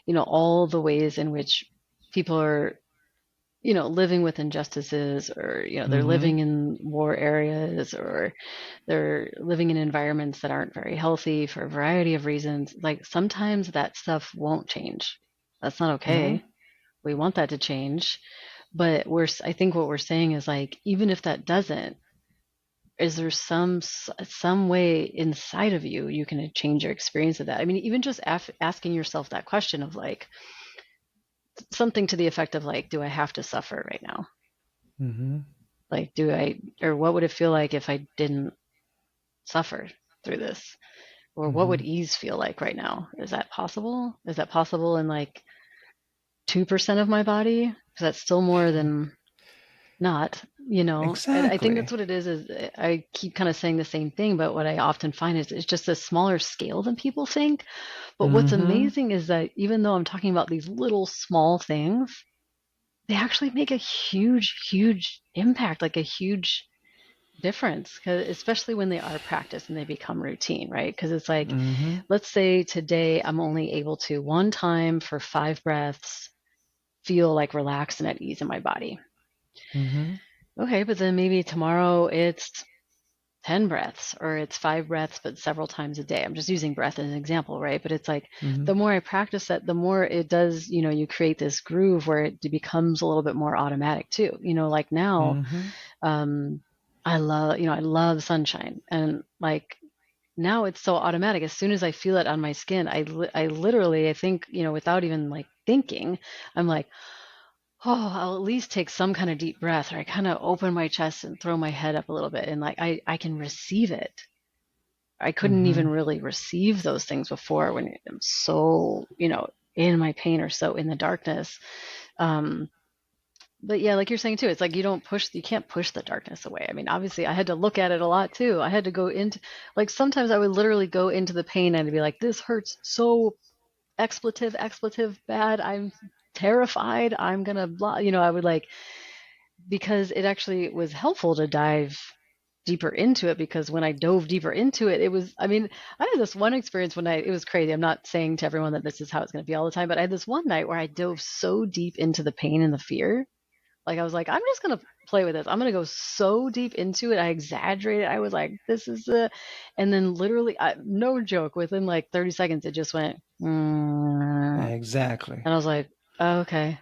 [SPEAKER 1] all the ways in which people are, living with injustices, or, they're
[SPEAKER 2] Mm-hmm.
[SPEAKER 1] living in war areas, or they're living in environments that aren't very healthy for a variety of reasons. Like sometimes that stuff won't change. That's not
[SPEAKER 2] Mm-hmm.
[SPEAKER 1] okay. We want that to change. But I think what we're saying is like, even if that doesn't, is there some way inside of you can change your experience of that? I mean, even just asking yourself that question of like something to the effect of like, do I have to suffer right now?
[SPEAKER 2] Mm-hmm.
[SPEAKER 1] Like, or what would it feel like if I didn't suffer through this? Or what
[SPEAKER 2] Mm-hmm.
[SPEAKER 1] would ease feel like right now? Is that possible? Is that possible in like 2% of my body? Because that's still more than not, And I think that's
[SPEAKER 2] Exactly.
[SPEAKER 1] what it is I keep kind of saying the same thing, but what I often find is it's just a smaller scale than people think. But what's
[SPEAKER 2] Mm-hmm.
[SPEAKER 1] amazing is that even though I'm talking about these little small things, they actually make a huge, huge impact, like a huge difference, 'cause especially when they are practiced and they become routine, right? Because it's like,
[SPEAKER 2] Mm-hmm.
[SPEAKER 1] let's say today I'm only able to one time for 5 breaths feel like relaxed and at ease in my body.
[SPEAKER 2] Mm-hmm.
[SPEAKER 1] Okay, but then maybe tomorrow it's 10 breaths, or it's 5 breaths but several times a day. I'm just using breath as an example, right? But it's like
[SPEAKER 2] Mm-hmm.
[SPEAKER 1] the more I practice that, the more it does, you create this groove where it becomes a little bit more automatic too. Like now,
[SPEAKER 2] Mm-hmm.
[SPEAKER 1] um I love sunshine, and like now it's so automatic. As soon as I feel it on my skin, I literally, I think, without even like thinking, I'm like, oh, I'll at least take some kind of deep breath, or I kind of open my chest and throw my head up a little bit, and like I can receive it. I couldn't
[SPEAKER 2] Mm-hmm.
[SPEAKER 1] even really receive those things before when I'm so, in my pain or so in the darkness. Um, but yeah, like you're saying too, it's like you can't push the darkness away. I mean, obviously, I had to look at it a lot too. I had to go into, like, sometimes I would literally go into the pain and I'd be like, this hurts so expletive bad. I'm terrified. I'm gonna blah. I would like, because it actually was helpful to dive deeper into it, because when I dove deeper into it, it was, I mean, I had this one experience one night. It was crazy. I'm not saying to everyone that this is how it's going to be all the time, but I had this one night where I dove so deep into the pain and the fear. Like, I was like, I'm just going to play with this. I'm going to go so deep into it. I exaggerated. I was like, this is the, and then literally, no joke, within like 30 seconds, it just went,
[SPEAKER 2] Exactly.
[SPEAKER 1] and I was like, oh, okay.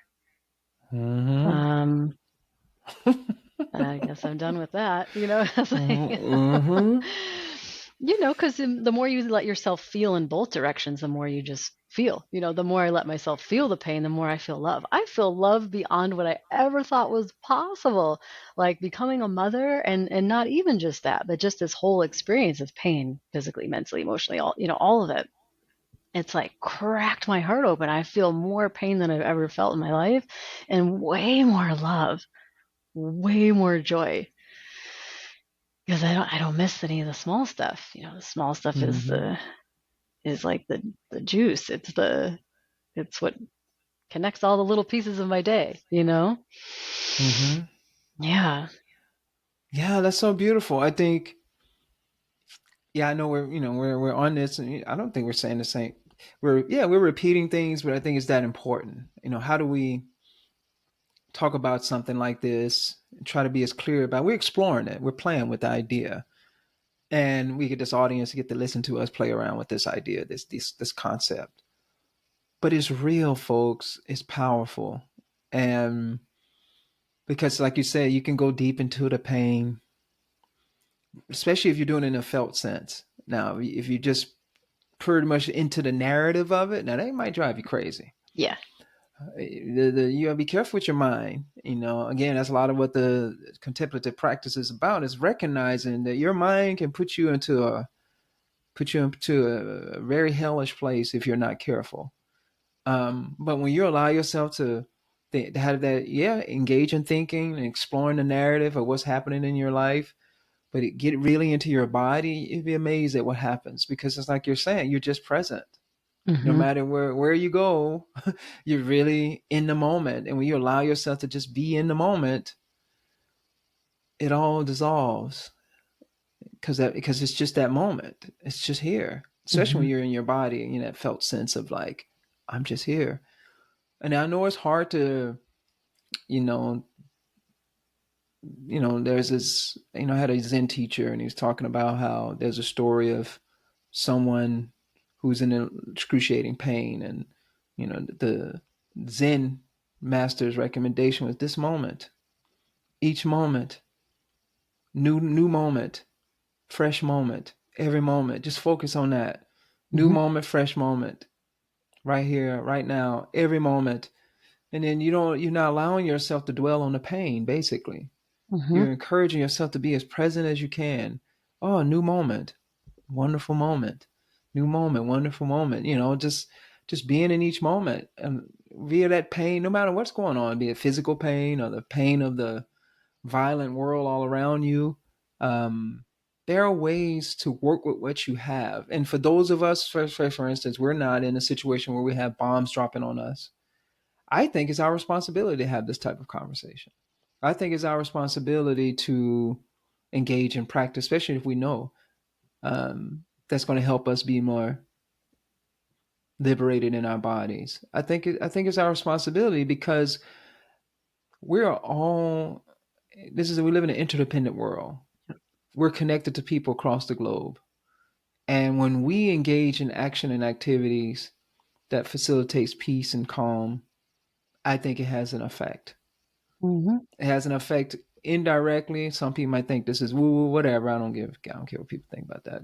[SPEAKER 2] Mm-hmm.
[SPEAKER 1] Um, I guess I'm done with that. It's like,
[SPEAKER 2] Mm-hmm.
[SPEAKER 1] because the more you let yourself feel in both directions, the more you just feel. The more I let myself feel the pain, the more I feel love. I feel love beyond what I ever thought was possible. Like becoming a mother, and not even just that, but just this whole experience of pain, physically, mentally, emotionally, all of it. It's like cracked my heart open. I feel more pain than I've ever felt in my life, and way more love, way more joy, because I don't miss any of the small stuff. The small stuff
[SPEAKER 2] Mm-hmm.
[SPEAKER 1] is like the juice. It's what connects all the little pieces of my day.
[SPEAKER 2] Mm-hmm.
[SPEAKER 1] Yeah.
[SPEAKER 2] Yeah, that's so beautiful. I think, yeah, I know we're on this, and I don't think we're saying the same. We're repeating things, but I think it's that important. How do we talk about something like this and try to be as clear about? We're exploring it. We're playing with the idea, and we get this audience to get to listen to us play around with this idea, this concept. But it's real, folks. It's powerful, and because, like you said, you can go deep into the pain, especially if you're doing it in a felt sense. Now, if you just pretty much into the narrative of it, now that might drive you crazy.
[SPEAKER 1] Yeah.
[SPEAKER 2] You gotta be careful with your mind. Again, that's a lot of what the contemplative practice is about, is recognizing that your mind can put you into a very hellish place if you're not careful. But when you allow yourself to have that, yeah, engage in thinking and exploring the narrative of what's happening in your life, but get really into your body, you'd be amazed at what happens, because it's like you're saying, you're just present. No
[SPEAKER 1] Hmm.
[SPEAKER 2] matter where you go, you're really in the moment. And when you allow yourself to just be in the moment, it all dissolves, because it's just that moment. It's just here. Especially when
[SPEAKER 1] Hmm.
[SPEAKER 2] you're in your body, that felt sense of like, I'm just here. And I know it's hard to, you know, there's this, I had a Zen teacher, and he was talking about how there's a story of someone who's in excruciating pain, and the Zen master's recommendation was this moment, each moment, new moment, fresh moment, every moment. Just focus on that. New
[SPEAKER 1] Hmm.
[SPEAKER 2] moment, fresh moment, right here, right now, every moment. And then you're not allowing yourself to dwell on the pain, basically.
[SPEAKER 1] Hmm.
[SPEAKER 2] You're encouraging yourself to be as present as you can. Oh, new moment, wonderful moment, new moment, wonderful moment. Just being in each moment, and via that pain, no matter what's going on, be it physical pain or the pain of the violent world all around you. Um, there are ways to work with what you have. And for those of us, for instance, we're not in a situation where we have bombs dropping on us. I think it's our responsibility to have this type of conversation. I think it's our responsibility to engage in practice, especially if we know that's going to help us be more liberated in our bodies. I think it's our responsibility, because we're all we live in an interdependent world. We're connected to people across the globe. And when we engage in action and activities that facilitates peace and calm, I think it has an effect.
[SPEAKER 1] Hmm.
[SPEAKER 2] It has an effect indirectly. Some people might think this is woo woo, whatever. I don't care what people think about that.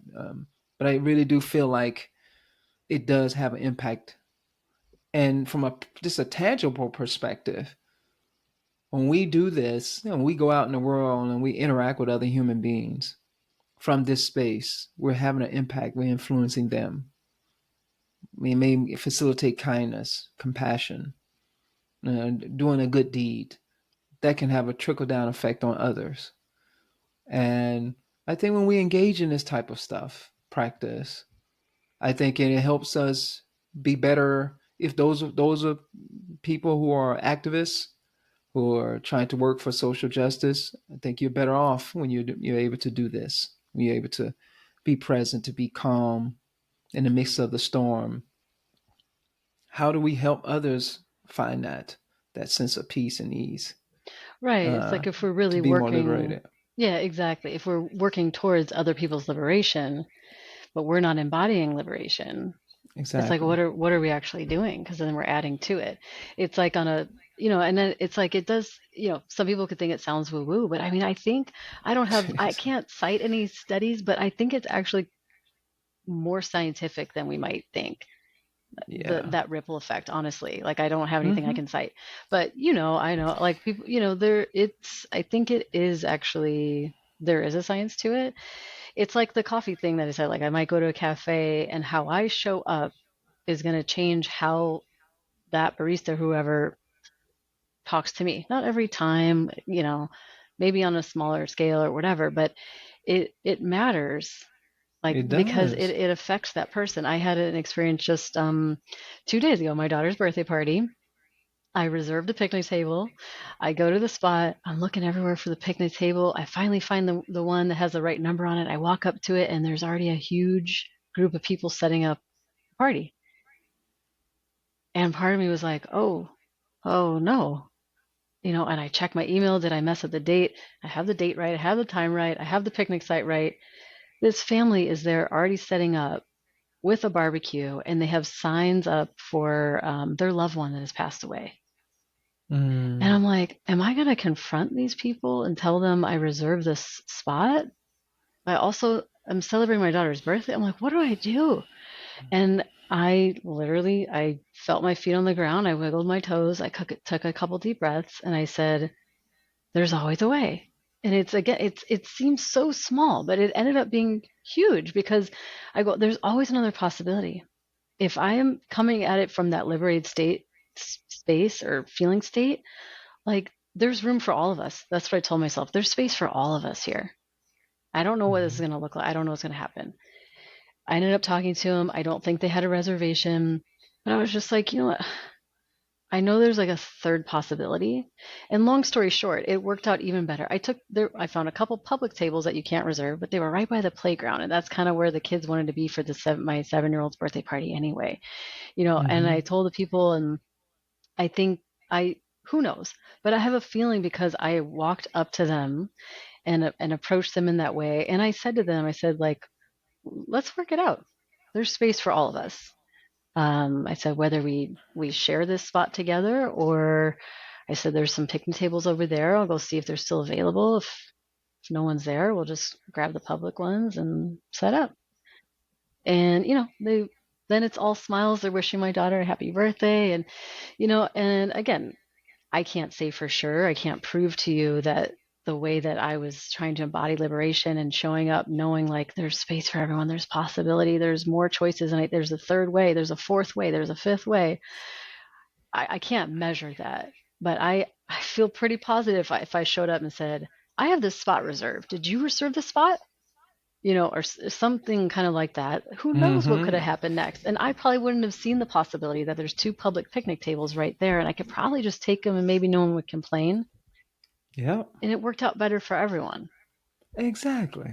[SPEAKER 2] But I really do feel like it does have an impact. And from just a tangible perspective, when we do this, we go out in the world and we interact with other human beings from this space, we're having an impact. We're influencing them. We may facilitate kindness, compassion, doing a good deed, that can have a trickle down effect on others. And I think when we engage in this type of stuff, practice, I think it helps us be better. If those are people who are activists, who are trying to work for social justice, I think you're better off when you're able to do this. When you're able to be present, to be calm in the midst of the storm. How do we help others find that sense of peace and ease,
[SPEAKER 1] Right. It's
[SPEAKER 2] uh,
[SPEAKER 1] like if we're
[SPEAKER 2] to
[SPEAKER 1] really
[SPEAKER 2] be more
[SPEAKER 1] working,
[SPEAKER 2] liberated?
[SPEAKER 1] yeah, exactly. If we're working towards other people's liberation, but we're not embodying liberation, it's like
[SPEAKER 2] Exactly.
[SPEAKER 1] what are we actually doing? Because then we're adding to it. It's like on a and then it's like it does. Some people could think it sounds woo woo, but I mean, I think I can't cite any studies, but I think it's actually more scientific than we might think.
[SPEAKER 2] Yeah.
[SPEAKER 1] That ripple effect, honestly, like I don't have anything I
[SPEAKER 2] Mm-hmm.
[SPEAKER 1] can cite, but I know, like people, I think it is actually, there is a science to it. It's like the coffee thing that I said, like I might go to a cafe and how I show up is going to change how that barista, whoever, talks to me. Not every time, maybe on a smaller scale or whatever, but it matters, like
[SPEAKER 2] It
[SPEAKER 1] because
[SPEAKER 2] does.
[SPEAKER 1] it affects that person. I had an experience just 2 days ago, my daughter's birthday party. I reserved a picnic table. I go to the spot. I'm looking everywhere for the picnic table. I finally find the one that has the right number on it. I walk up to it, and there's already a huge group of people setting up a party. And part of me was like, oh no. And I check my email. Did I mess up the date? I have the date right. I have the time right. I have the picnic site right. This family is there already setting up with a barbecue, and they have signs up for their loved one that has passed away. And
[SPEAKER 2] Mm.
[SPEAKER 1] I'm like, am I going to confront these people and tell them I reserved this spot? I also am celebrating my daughter's birthday. I'm like, what do I do? And I felt my feet on the ground. I wiggled my toes. I took a couple deep breaths, and I said, there's always a way. And it's again, it seems so small, but it ended up being huge because I go, there's always another possibility. If I am coming at it from that liberated space or feeling state, like there's room for all of us. That's what I told myself. There's space for all of us here. I don't know what this is
[SPEAKER 2] Mm-hmm.
[SPEAKER 1] going to look like. I don't know what's going to happen. I ended up talking to them. I don't think they had a reservation, but I was just like, you know what? I know there's like a third possibility. And long story short, it worked out even better. I found a couple public tables that you can't reserve, but they were right by the playground. And that's kind of where the kids wanted to be for my 7-year-old's birthday party anyway. And
[SPEAKER 2] Mm-hmm.
[SPEAKER 1] I told the people, and I think who knows, but I have a feeling because I walked up to them and approached them in that way. And I said to them, I said, like, let's work it out. There's space for all of us. I said, whether we share this spot together, or I said, there's some picnic tables over there. I'll go see if they're still available. If no one's there, we'll just grab the public ones and set up. And, then it's all smiles. They're wishing my daughter a happy birthday. And again, I can't say for sure. I can't prove to you that the way that I was trying to embody liberation and showing up, knowing like there's space for everyone, there's possibility, there's more choices, and there's a third way, there's a fourth way, there's a fifth way. I can't measure that, but I feel pretty positive if I showed up and said, I have this spot reserved. Did you reserve the spot? Or something kind of like that. Who knows what could have
[SPEAKER 2] Mm-hmm.
[SPEAKER 1] happened next? And I probably wouldn't have seen the possibility that there's two public picnic tables right there, and I could probably just take them and maybe no one would complain.
[SPEAKER 2] Yep.
[SPEAKER 1] And it worked out better for everyone.
[SPEAKER 2] Exactly.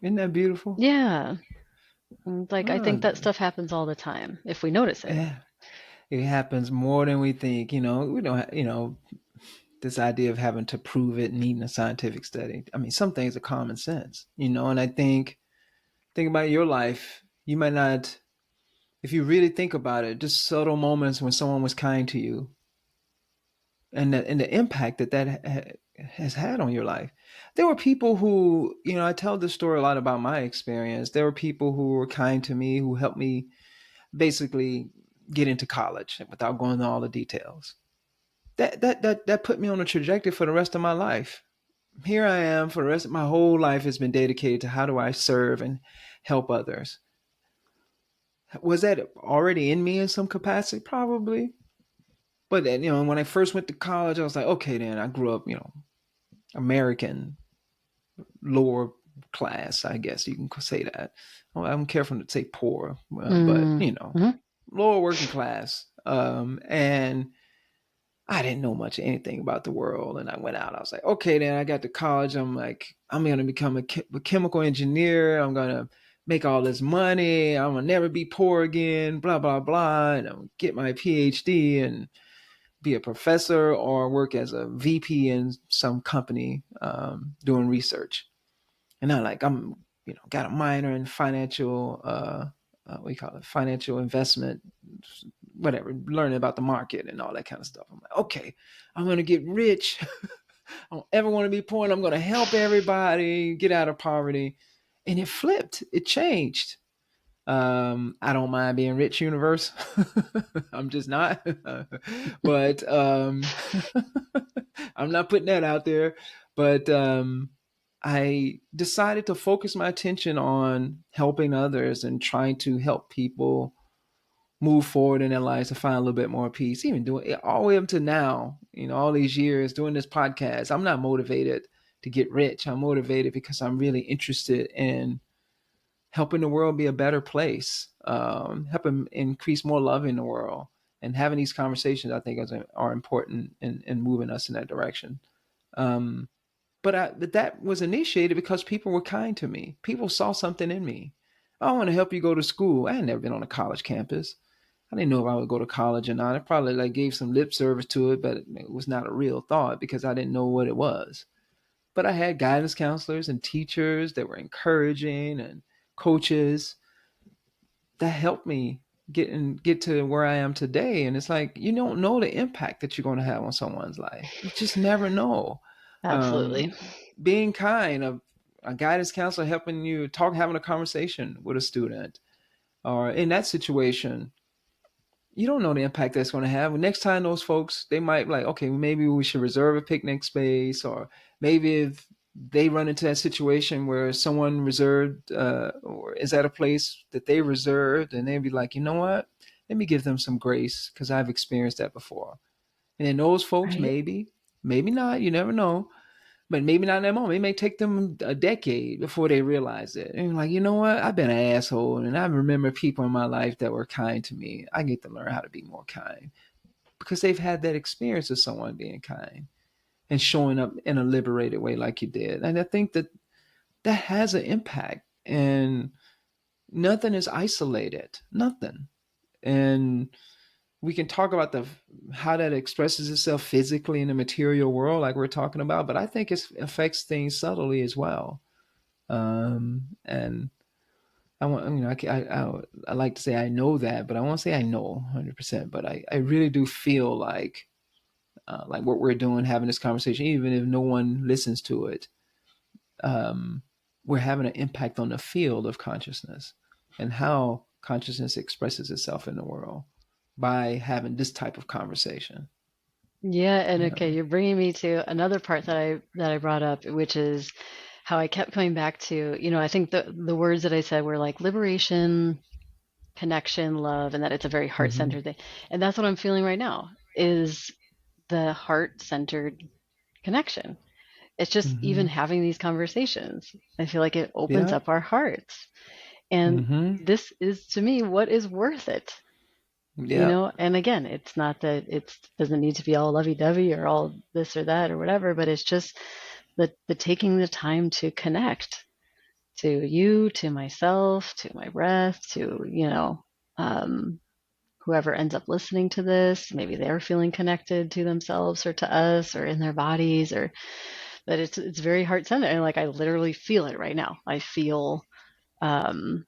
[SPEAKER 2] Isn't that beautiful?
[SPEAKER 1] Yeah. And like, I
[SPEAKER 2] Uh,
[SPEAKER 1] think that stuff happens all the time if we notice it.
[SPEAKER 2] yeah. It happens more than we think. We don't. This idea of having to prove it, needing a scientific study. I mean, some things are common sense. And I think about your life. You might not, if you really think about it, just subtle moments when someone was kind to you, and the impact that has had on your life. There were people who, I tell this story a lot about my experience. There were people who were kind to me, who helped me basically get into college without going into all the details. That put me on a trajectory for the rest of my life. Here I am for the rest of my whole life has been dedicated to how do I serve and help others. Was that already in me in some capacity? Probably. But then, when I first went to college, I was like, okay, then I grew up, American, lower class, I guess you can say that. I'm careful to say poor, but
[SPEAKER 1] Mm. Mhm.
[SPEAKER 2] lower working class. And I didn't know much of anything about the world. And I went out. I was like, okay, then I got to college. I'm like, I'm going to become a chemical engineer. I'm going to make all this money. I'm going to never be poor again, blah, blah, blah. And I'm going to get my PhD and be a professor or work as a VP in some company doing research. And I'm like, got a minor in financial, what do you call it? Financial investment, whatever, learning about the market and all that kind of stuff. I'm like, okay, I'm going to get rich. I don't ever want to be poor. And I'm going to help everybody get out of poverty. And it flipped. It changed. I don't mind being rich, universe. I'm just not. But I'm not putting that out there. But I decided to focus my attention on helping others and trying to help people move forward in their lives to find a little bit more peace. Even doing it all the way up to now, all these years doing this podcast, I'm not motivated to get rich. I'm motivated because I'm really interested in helping the world be a better place, helping increase more love in the world, and having these conversations. I think are important in moving us in that direction. Um, but that was initiated because people were kind to me. People saw something in me. I want to help you go to school. I had never been on a college campus. I didn't know if I would go to college or not. I probably gave some lip service to it, but it was not a real thought because I didn't know what it was. But I had guidance counselors and teachers that were encouraging and coaches that helped me get to where I am today. And it's like you don't know the impact that you're going to have on someone's life. You just never know.
[SPEAKER 1] Absolutely.
[SPEAKER 2] Um, Being kind, a guidance counselor helping you talk, having a conversation with a student, or in that situation, you don't know the impact that's going to have. Next time, those folks, they might be like, okay, maybe we should reserve a picnic space, or maybe if they run into that situation where someone reserved or is at a place that they reserved, and they'd be like, you know what? Let me give them some grace because I've experienced that before. And then those folks,
[SPEAKER 1] Right.
[SPEAKER 2] maybe not, you never know, but maybe not in that moment. It may take them a decade before they realize it. And like, you know what? I've been an asshole, and I remember people in my life that were kind to me. I get to learn how to be more kind because they've had that experience of someone being kind and showing up in a liberated way, like you did. And I think that that has an impact. And nothing is isolated. Nothing. And we can talk about the how that expresses itself physically in the material world, like we're talking about, but I think it affects things subtly as well. And I want, I like to say I know that, but I won't say I know 100%. But I really do feel like what we're doing, having this conversation, even if no one listens to it, um, we're having an impact on the field of consciousness and how consciousness expresses itself in the world by having this type of conversation.
[SPEAKER 1] Yeah, and
[SPEAKER 2] You
[SPEAKER 1] okay,
[SPEAKER 2] know.
[SPEAKER 1] you're bringing me to another part that I brought up, which is how I kept coming back to, I think the words that I said were like liberation, connection, love, and that it's a very
[SPEAKER 2] Mm-hmm.
[SPEAKER 1] heart-centered thing. And that's what I'm feeling right now is the heart-centered connection. It's just even
[SPEAKER 2] Mm-hmm.
[SPEAKER 1] having these conversations. I feel like it opens
[SPEAKER 2] Yep.
[SPEAKER 1] up our hearts. And
[SPEAKER 2] Mm-hmm.
[SPEAKER 1] this is to me what is worth it.
[SPEAKER 2] Yep.
[SPEAKER 1] And again, it's not that it doesn't need to be all lovey-dovey or all this or that or whatever, but it's just the taking the time to connect to you, to myself, to my breath, to, um, whoever ends up listening to this, maybe they're feeling connected to themselves or to us or in their bodies, or that it's very heart centered. And like I literally feel it right now. I feel um,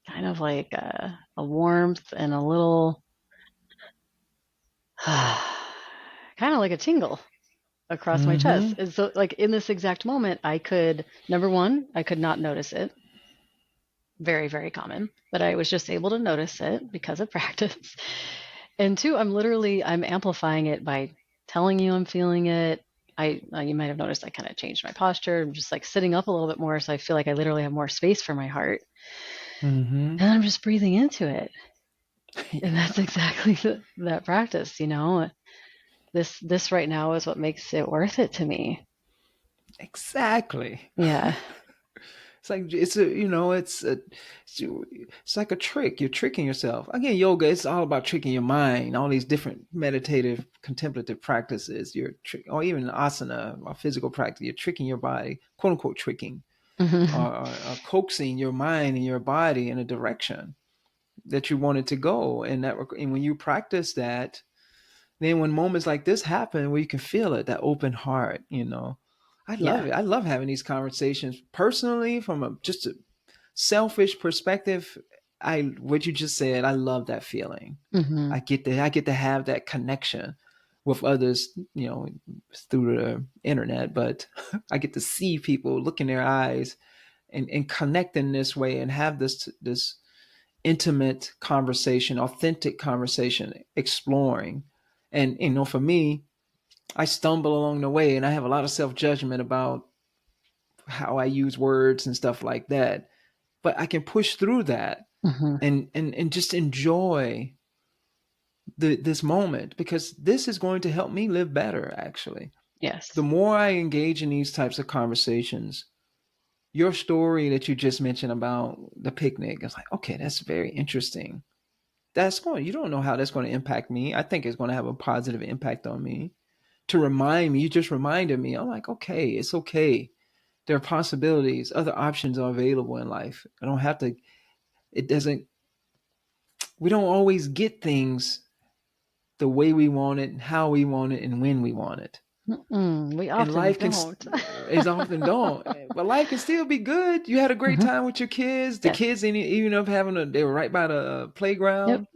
[SPEAKER 1] kind of like a warmth and a little kind of like a tingle across my chest.
[SPEAKER 2] Mm-hmm.
[SPEAKER 1] And so like in this exact moment, I could, number one, I could not notice it. Very, very common, but I was just able to notice it because of practice. And two, I'm amplifying it by telling you I'm feeling it. You might have noticed I kind of changed my posture. I'm just like sitting up a little bit more, so I feel like I literally have more space for my heart,
[SPEAKER 2] Mm-hmm.
[SPEAKER 1] and I'm just breathing into it. And
[SPEAKER 2] Yeah,
[SPEAKER 1] that's exactly that practice, you know. This right now is what makes it worth it to me.
[SPEAKER 2] exactly.
[SPEAKER 1] Yeah.
[SPEAKER 2] It's like it's a it's like a trick. You're tricking yourself. Again, yoga, it's all about tricking your mind. All these different meditative, contemplative practices. Or even asana, or physical practice. You're tricking your body, quote unquote, tricking,
[SPEAKER 1] Hmm.
[SPEAKER 2] or coaxing your mind and your body in a direction that you want it to go. And when you practice that, then when moments like this happen, where you can feel it, that open heart, I love
[SPEAKER 1] Yeah.
[SPEAKER 2] it. I love having these conversations personally from just a selfish perspective. I What you just said, I love that feeling.
[SPEAKER 1] Hmm.
[SPEAKER 2] I get to have that connection with others, through the internet, but I get to see people, look in their eyes, and connect in this way, and have this intimate conversation, authentic conversation, exploring. And for me, I stumble along the way, and I have a lot of self-judgment about how I use words and stuff like that. But I can push through that,
[SPEAKER 1] Hmm.
[SPEAKER 2] and just enjoy this moment, because this is going to help me live better, actually. The
[SPEAKER 1] Yes.
[SPEAKER 2] more I engage in these types of conversations, your story that you just mentioned about the picnic, it's like, okay, that's very interesting. You don't know how that's going to impact me. I think it's going to have a positive impact on me. To remind me, you just reminded me. I'm like, okay, it's okay. There are possibilities. Other options are available in life. I don't have to, it doesn't, we don't always get things the way we want it, how we want it, and when we want it.
[SPEAKER 1] Mm-mm, we
[SPEAKER 2] And
[SPEAKER 1] often
[SPEAKER 2] life can,
[SPEAKER 1] don't.
[SPEAKER 2] is often don't. But life can still be good. You had a great
[SPEAKER 1] Hmm.
[SPEAKER 2] time with your kids. The
[SPEAKER 1] Yes.
[SPEAKER 2] kids, even if they were right by the
[SPEAKER 1] Yep.
[SPEAKER 2] playground,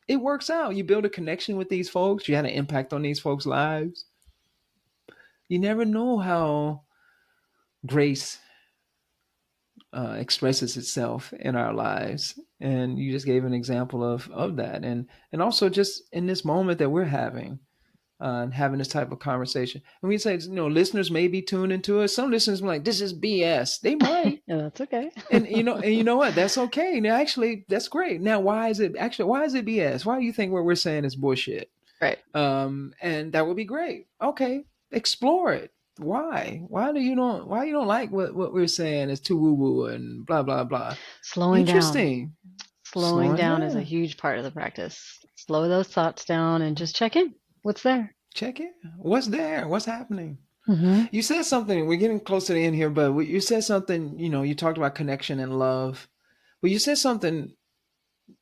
[SPEAKER 2] it works out. You build a connection with these folks. You had an impact on these folks' lives. You never know how grace expresses itself in our lives, and you just gave an example of that, and also just in this moment that we're having, and having this type of conversation. And we say, listeners may be tuned into it. Some listeners are like, "This is BS." They might,
[SPEAKER 1] Yeah, that's okay.
[SPEAKER 2] and you know what? That's okay. Now, actually, that's great. Now, why is it BS? Why do you think what we're saying is bullshit?
[SPEAKER 1] Right.
[SPEAKER 2] And that would be great. Okay, explore it. Why you don't like what we're saying is too woo woo and blah blah blah?
[SPEAKER 1] Slowing down.
[SPEAKER 2] Interesting.
[SPEAKER 1] Slowing
[SPEAKER 2] Slowing
[SPEAKER 1] down is a
[SPEAKER 2] down.
[SPEAKER 1] huge part of the practice. Slow those thoughts down and just check in. What's there?
[SPEAKER 2] Check it. What's there? What's happening?
[SPEAKER 1] Hmm.
[SPEAKER 2] You said something. We're getting close to the end here, but you said something. You talked about connection and love. But you said something.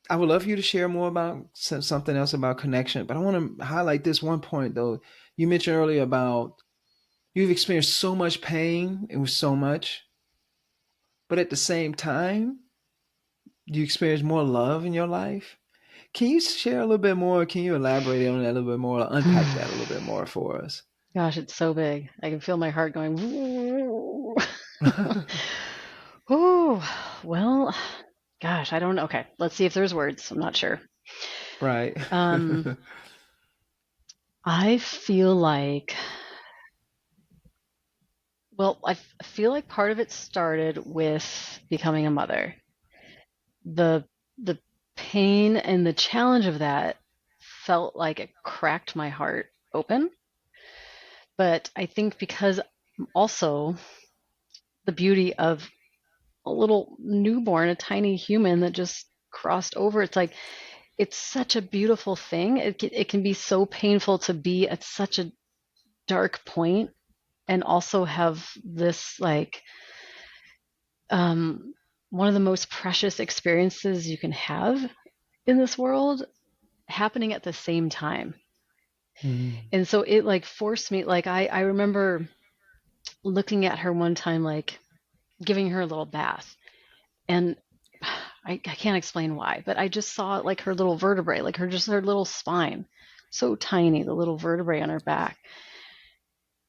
[SPEAKER 2] I would love for you to share more about something else about connection. But I want to highlight this one point though. You mentioned earlier about you've experienced so much pain. It was so much, but at the same time, you experience more love in your life. Can you share a little bit more? Can you elaborate on that a little bit more, unpack that a little bit more for us?
[SPEAKER 1] Gosh, it's so big. I can feel my heart going. Oh, well, gosh, I don't know. Okay, let's see if there's words. I'm not sure.
[SPEAKER 2] Right.
[SPEAKER 1] Um, I feel like, well, feel like part of it started with becoming a mother. The the pain and the challenge of that felt like it cracked my heart open. But I think because also the beauty of a little newborn, a tiny human that just crossed over, it's like it's such a beautiful thing. It can be so painful to be at such a dark point and also have this like um, one of the most precious experiences you can have in this world happening at the same time.
[SPEAKER 2] Mm.
[SPEAKER 1] And so it like forced me, like I remember looking at her one time, like giving her a little bath. And I can't explain why, but I just saw like her little vertebrae, like her little spine, so tiny, the little vertebrae on her back.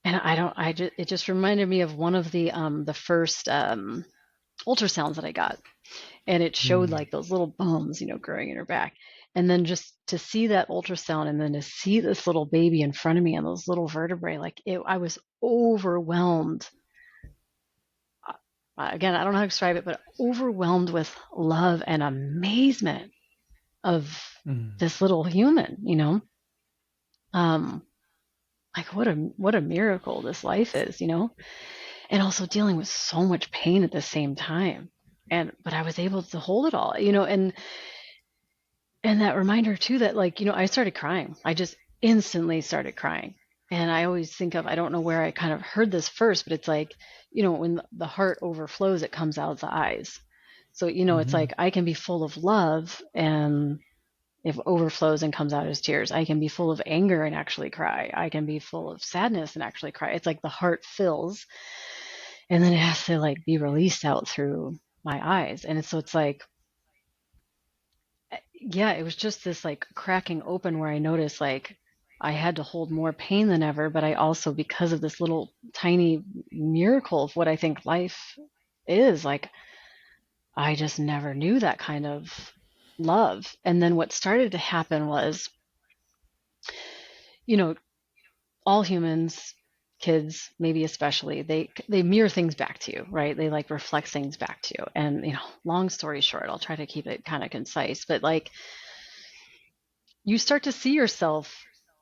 [SPEAKER 1] And I don't, I just, it just reminded me of one of the first ultrasounds that I got, and it showed
[SPEAKER 2] Mm.
[SPEAKER 1] like those little bones, growing in her back. And then just to see that ultrasound and then to see this little baby in front of me and those little vertebrae, I was overwhelmed. Again, I don't know how to describe it, but overwhelmed with love and amazement of
[SPEAKER 2] Mm.
[SPEAKER 1] this little human, you know? Um, like what a miracle this life is, you know? And also dealing with so much pain at the same time. But I was able to hold it all, you know, and that reminder too that like, you know, I started crying. I just instantly started crying. And I always think of, I don't know where I kind of heard this first, but it's like, you know, when the heart overflows, it comes out the eyes. So, you know, it's
[SPEAKER 2] Mm-hmm.
[SPEAKER 1] like I can be full of love and it overflows and comes out as tears. I can be full of anger and actually cry. I can be full of sadness and actually cry. It's like the heart fills and then it has to like be released out through my eyes. And so it's like, yeah, it was just this like cracking open where I noticed like I had to hold more pain than ever, but I also, because of this little tiny miracle of what I think life is, like I just never knew that kind of love. And then what started to happen was, you know, all humans, kids, maybe especially, they mirror things back to you, right? They like reflect things back to you. And, you know, long story short, I'll try to keep it kind of concise, but like you start to see yourself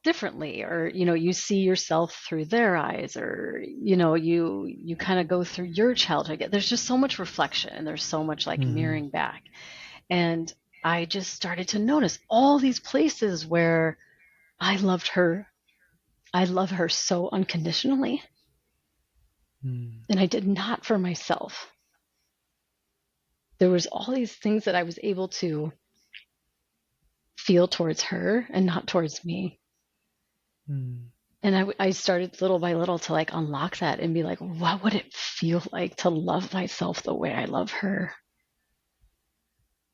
[SPEAKER 1] differently, or you know, you see yourself through their eyes, or you know, you kind of go through your childhood. There's just so much reflection and there's so much like
[SPEAKER 2] Mm-hmm.
[SPEAKER 1] mirroring back. And I just started to notice all these places where I loved her. I love her so unconditionally,
[SPEAKER 2] Mm.
[SPEAKER 1] and I did not for myself. There was all these things that I was able to feel towards her and not towards me.
[SPEAKER 2] Mm.
[SPEAKER 1] And I started little by little to like unlock that and be like, what would it feel like to love myself the way I love her?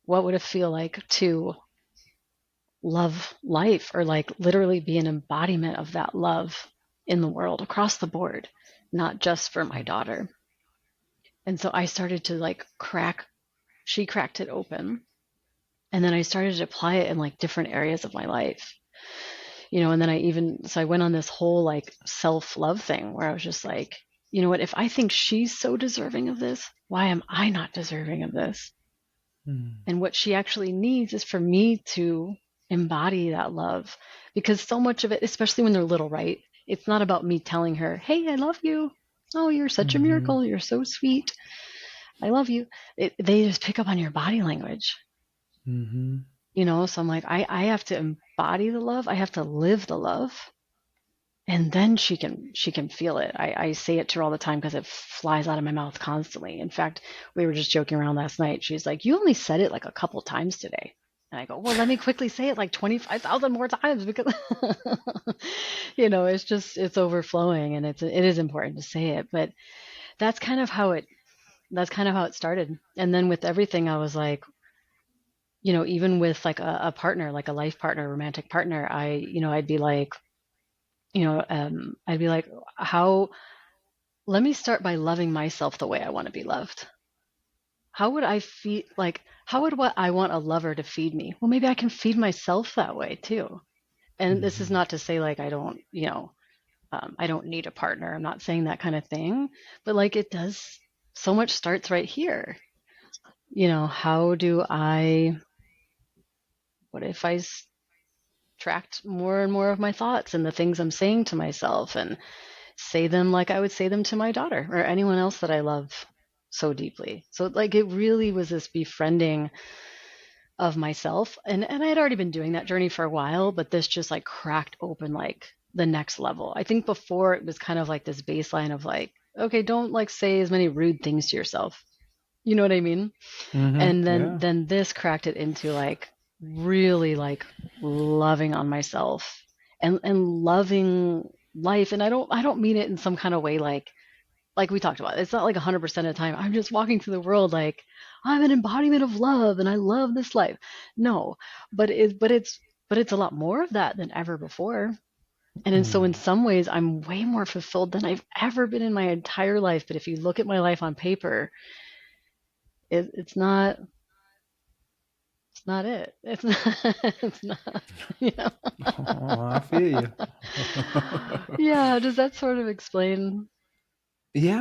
[SPEAKER 1] What would it feel like to love life, or like literally be an embodiment of that love in the world across the board, not just for my daughter? And so I started to like she cracked it open. And then I started to apply it in like different areas of my life, you know. And then so I went on this whole like self love thing where I was just like, you know what, if I think she's so deserving of this, why am I not deserving of this?
[SPEAKER 2] Mm.
[SPEAKER 1] And what she actually needs is for me to embody that love, because so much of it, especially when they're little, right, it's not about me telling her, hey, I love you, oh, you're such a
[SPEAKER 2] Mm-hmm.
[SPEAKER 1] miracle, you're so sweet, I love you. They just pick up on your body language,
[SPEAKER 2] Mm-hmm.
[SPEAKER 1] you know. So I'm like, I have to embody the love, I have to live the love, and then she can feel it. I say it to her all the time because it flies out of my mouth constantly. In fact, we were just joking around last night. She's like, you only said it like a couple times today. And I go, well, let me quickly say it like 25,000 more times, because you know, it's overflowing, and it is important to say it. But that's kind of how it that's kind of how it started. And then with everything, I was like, you know, even with like a partner, like a life partner, romantic partner, I'd be like, I'd be like, how, let me start by loving myself the way I want to be loved. How would I feel like, how would what I want a lover to feed me? Well, maybe I can feed myself that way too. And this is
[SPEAKER 2] Mm-hmm.
[SPEAKER 1] not to say like I don't, I don't need a partner. I'm not saying that kind of thing, but like it does, so much starts right here. You know, how do I, what if I tracked more and more of my thoughts and the things I'm saying to myself, and say them like I would say them to my daughter or anyone else that I love so deeply. So like it really was this befriending of myself, and I had already been doing that journey for a while, but this just like cracked open like the next level. I think before it was kind of like this baseline of like, okay, don't like say as many rude things to yourself. You know what I mean?
[SPEAKER 2] Mm-hmm.
[SPEAKER 1] And then
[SPEAKER 2] Yeah.
[SPEAKER 1] then this cracked it into like really like loving on myself, and loving life. And I don't mean it in some kind of way like we talked about. It's not like 100% of the time I'm just walking through the world like I'm an embodiment of love and I love this life. No, but it's a lot more of that than ever before. So in
[SPEAKER 2] Mm.
[SPEAKER 1] some ways I'm way more fulfilled than I've ever been in my entire life. But if you look at my life on paper, it's not it. It's not it's not, you know.
[SPEAKER 2] Oh, I feel you.
[SPEAKER 1] Yeah, does that sort of explain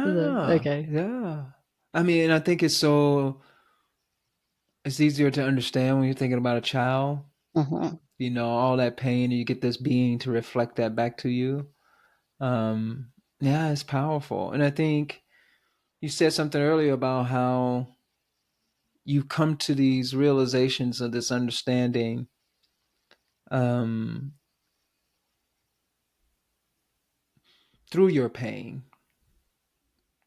[SPEAKER 1] the
[SPEAKER 2] Yeah,
[SPEAKER 1] okay.
[SPEAKER 2] yeah. I mean, I think it's so it's easier to understand when you're thinking about a child.
[SPEAKER 1] Hmm.
[SPEAKER 2] All that pain, and you get this being to reflect that back to you. Um, yeah, it's powerful. And I think you said something earlier about how you come to these realizations of this understanding um, through your pain.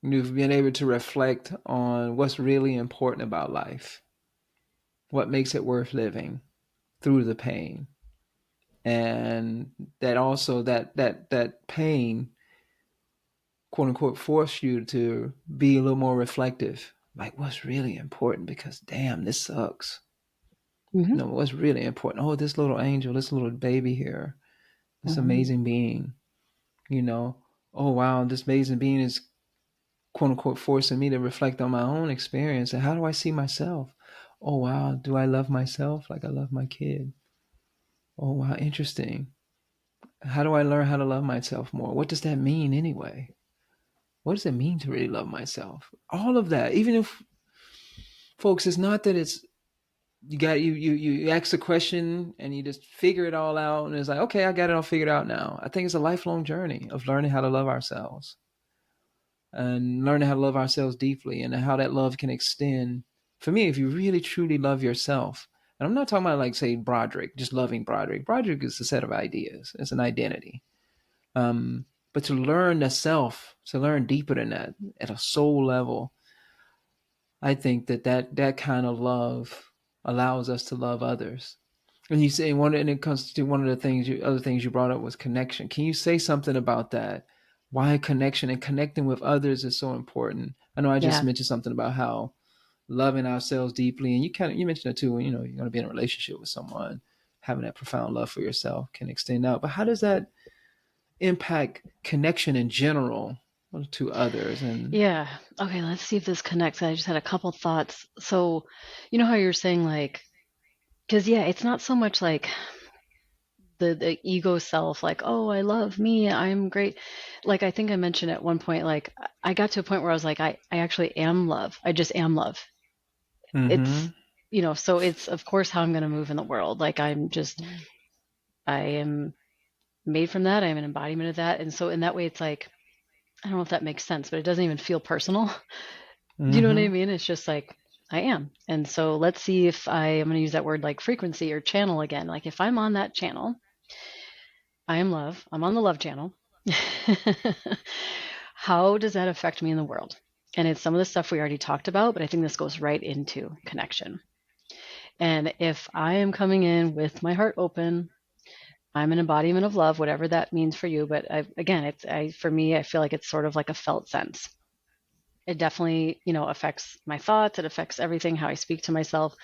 [SPEAKER 2] You've been able to reflect on what's really important about life, what makes it worth living through the pain. And that also that pain, quote unquote, force you to be a little more reflective. Like what's really important, because damn, this sucks.
[SPEAKER 1] Hmm.
[SPEAKER 2] What's really important? Oh, this little angel, this little baby here, this
[SPEAKER 1] Hmm.
[SPEAKER 2] amazing being, you know. Oh wow, this amazing being is quote unquote forcing me to reflect on my own experience and how do I see myself? Oh wow, do I love myself like I love my kid? Oh wow, interesting. How do I learn how to love myself more? What does that mean anyway? What does it mean to really love myself? All of that, even if folks, it's not that it's you ask a question and you just figure it all out and it's like, okay, I got it all figured out now. I think it's a lifelong journey of learning how to love ourselves and learning how to love ourselves deeply and how that love can extend. For me, if you really truly love yourself, and I'm not talking about like say Broderick, just loving Broderick. Broderick is a set of ideas. It's an identity. But to learn the self, to learn deeper than that at a soul level, I think that kind of love allows us to love others. And you say one, and it comes to one of the things, other things you brought up was connection. Can you say something about that? Why connection and connecting with others is so important? I know I just
[SPEAKER 1] Yeah.
[SPEAKER 2] mentioned something about how loving ourselves deeply, and you mentioned it too. When, you're going to be in a relationship with someone, having that profound love for yourself can extend out. But how does that impact connection in general to others? And
[SPEAKER 1] Yeah. Okay, let's see if this connects. I just had a couple thoughts. So, you know how you're saying like, because yeah, it's not so much like the ego self, like, oh, I love me, I'm great. Like I think I mentioned at one point, like I got to a point where I was like, I actually am love. I just am love. It's
[SPEAKER 2] mm-hmm.
[SPEAKER 1] so it's of course how I'm going to move in the world. Like I am made from that. I am an embodiment of that. And so in that way, it's like, I don't know if that makes sense, but it doesn't even feel personal. Do you know what I
[SPEAKER 2] Mm-hmm.
[SPEAKER 1] mean? It's just like I am. And so let's see if I'm going to use that word like frequency or channel again. Like if I'm on that channel, I am love. I'm on the love channel. How does that affect me in the world? And it's some of the stuff we already talked about, but I think this goes right into connection. And if I am coming in with my heart open, I'm an embodiment of love, whatever that means for you. But again, for me, I feel like it's sort of like a felt sense. It definitely, affects my thoughts. It affects everything, how I speak to myself.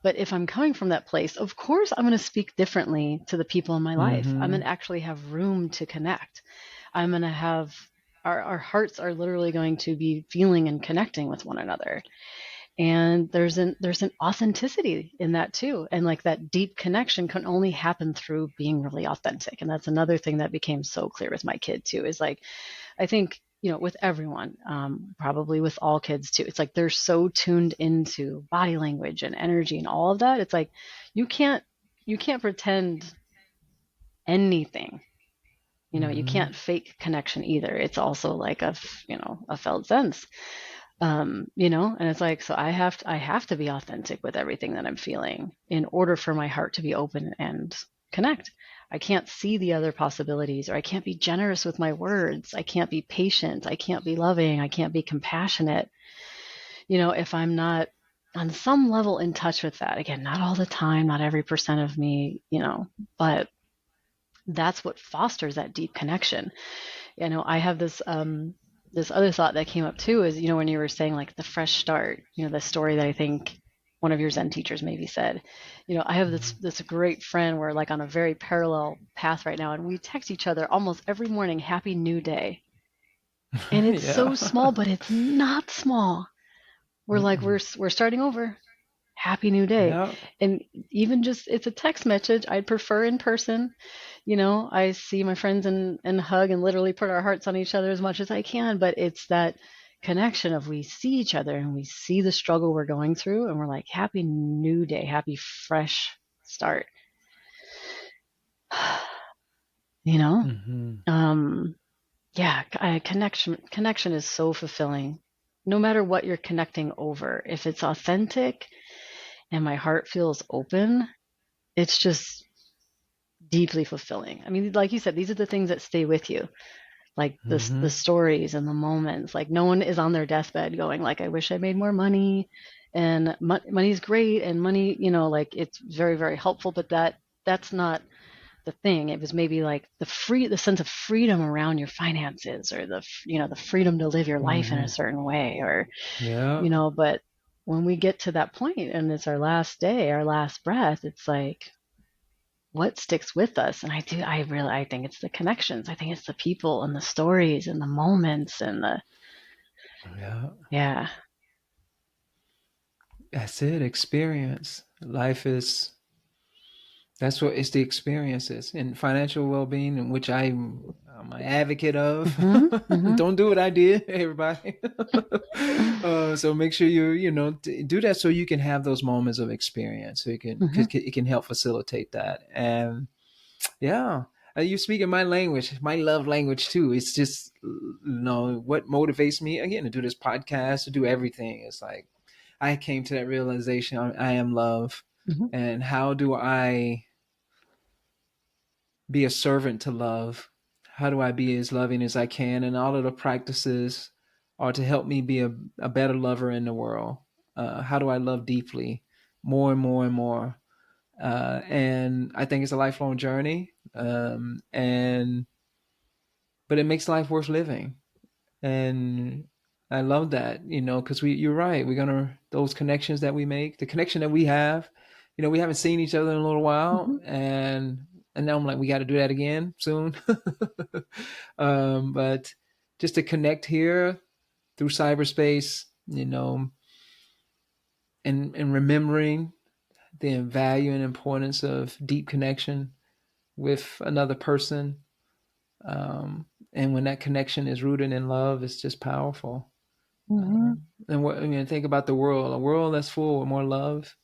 [SPEAKER 1] But if I'm coming from that place, of course, I'm going to speak differently to the people in my life. I'm going
[SPEAKER 2] Mm-hmm.
[SPEAKER 1] to actually have room to connect. I'm going to have our hearts are literally going to be feeling and connecting with one another. And there's an authenticity in that too. And like that deep connection can only happen through being really authentic. And that's another thing that became so clear with my kid too, is like, I think, with everyone, probably with all kids too, it's like they're so tuned into body language and energy and all of that. It's like you can't you can't pretend anything. You
[SPEAKER 2] Mm-hmm.
[SPEAKER 1] can't fake connection either. It's also like a felt sense. And it's like, so I have to be authentic with everything that I'm feeling in order for my heart to be open and connect. I can't see the other possibilities, or I can't be generous with my words. I can't be patient. I can't be loving. I can't be compassionate, if I'm not on some level in touch with that. Again, not all the time, not every percent of me, but that's what fosters that deep connection. I have this other thought that came up too is, when you were saying like the fresh start, the story that I think one of your Zen teachers maybe said, I have this great friend. We're like on a very parallel path right now, and we text each other almost every morning, happy new day. And it's
[SPEAKER 2] Yeah.
[SPEAKER 1] so small, but it's not small. We're like,
[SPEAKER 2] Mm-mm.
[SPEAKER 1] we're starting over. Happy new day.
[SPEAKER 2] Yeah.
[SPEAKER 1] And even just it's a text message, I'd prefer in person. I see my friends and hug and literally put our hearts on each other as much as I can, but it's that connection of we see each other and we see the struggle we're going through and we're like, happy new day, happy fresh start. You know?
[SPEAKER 2] Mm-hmm.
[SPEAKER 1] Um, yeah, connection is so fulfilling. No matter what you're connecting over, if it's authentic and my heart feels open, it's just deeply fulfilling. I mean, like you said, these are the things that stay with you, like the
[SPEAKER 2] Mm-hmm.
[SPEAKER 1] stories and the moments. Like no one is on their deathbed going like, I wish I made more money, and money's great, and money, like it's very very helpful, but that's not the thing. It was maybe like the sense of freedom around your finances, or the freedom to live your life in
[SPEAKER 2] Mm-hmm.
[SPEAKER 1] a certain way, or
[SPEAKER 2] Yeah.
[SPEAKER 1] but when we get to that point and it's our last day, our last breath, it's like what sticks with us. And I think it's the connections. I think it's the people and the stories and the moments and the
[SPEAKER 2] Yeah.
[SPEAKER 1] yeah.
[SPEAKER 2] That's it. Experience. Life is That's what it's the experiences and financial well-being, in which I'm an advocate of.
[SPEAKER 1] Mhm. Mhm.
[SPEAKER 2] Don't do what I did, everybody. So make sure do that so you can have those moments of experience. So you can,
[SPEAKER 1] Mhm.
[SPEAKER 2] cause it can help facilitate that. And yeah, you speaking my language, my love language too. It's just what motivates me again to do this podcast, to do everything. It's like I came to that realization. I am love,
[SPEAKER 1] Mhm.
[SPEAKER 2] and how do I be a servant to love? How do I be as loving as I can? And all of the practices are to help me be a better lover in the world. How do I love deeply, more and more and more? And I think it's a lifelong journey. But it makes life worth living. And I love that, because you're right. Those connections that we make, the connection that we have, we haven't seen each other in a little while,
[SPEAKER 1] Mhm.
[SPEAKER 2] and now I'm like, we got to do that again soon. But just to connect here through cyberspace, and remembering the value and importance of deep connection with another person. And when that connection is rooted in love, it's just powerful.
[SPEAKER 1] Mhm.
[SPEAKER 2] Think about the world. A world that's full of more love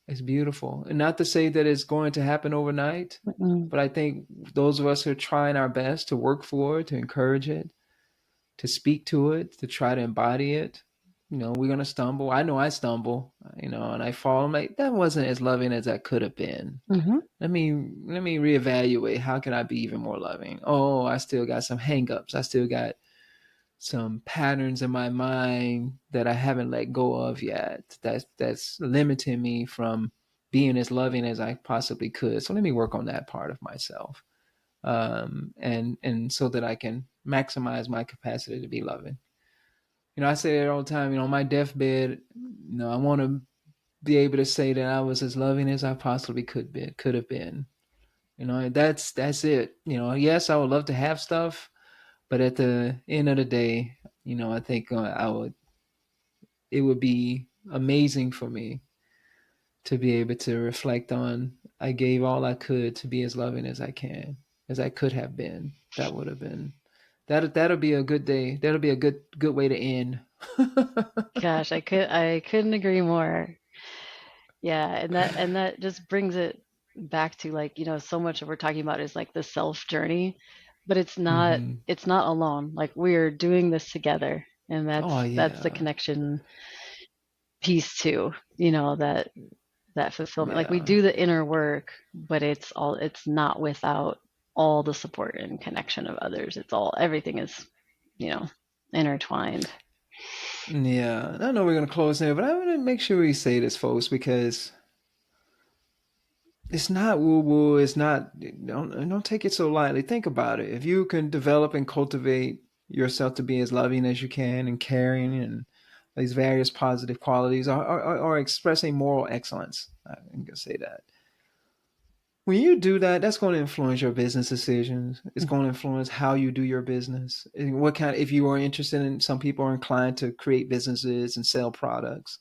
[SPEAKER 2] is beautiful. And not to say that it's going to happen overnight,
[SPEAKER 1] Mhm.
[SPEAKER 2] but I think those of us who are trying our best to work for it, to encourage it, to speak to it, to try to embody it, we're going to stumble. I know I stumble, and I fall. I'm like, that wasn't as loving as I could have been.
[SPEAKER 1] Mhm.
[SPEAKER 2] Let me reevaluate. How can I be even more loving? Oh, I still got some hangups. I still got some patterns in my mind that I haven't let go of yet. That's limiting me from being as loving as I possibly could. So let me work on that part of myself, and so that I can maximize my capacity to be loving. I say that all the time. On my deathbed, I want to be able to say that I was as loving as I possibly could have been. That's it. Yes, I would love to have stuff, but at the end of the day, I think it would be amazing for me to be able to reflect on I gave all I could to be as loving as I could have been. That would have been that'll be a good day. That'll be a good way to end.
[SPEAKER 1] Gosh, I couldn't agree more. Yeah, and that just brings it back to like, so much of what we're talking about is like the self journey, but it's not
[SPEAKER 2] Mm-hmm.
[SPEAKER 1] it's not alone. Like we're doing this together, and
[SPEAKER 2] Oh
[SPEAKER 1] that's the
[SPEAKER 2] yeah,
[SPEAKER 1] connection piece too. That fulfillment. Like we
[SPEAKER 2] yeah,
[SPEAKER 1] do the inner work, but it's not without all the support and connection of others. Everything is, you know, intertwined.
[SPEAKER 2] yeah. I know we're gonna close there, but I want to make sure we say this, folks, because it's not woo woo. It's not. Don't take it so lightly. Think about it. If you can develop and cultivate yourself to be as loving as you can and caring and these various positive qualities, or expressing moral excellence, I'm gonna say that. When you do that, that's going to influence your business decisions. It's going to influence how you do your business. And if you are interested in, some people are inclined to create businesses and sell products.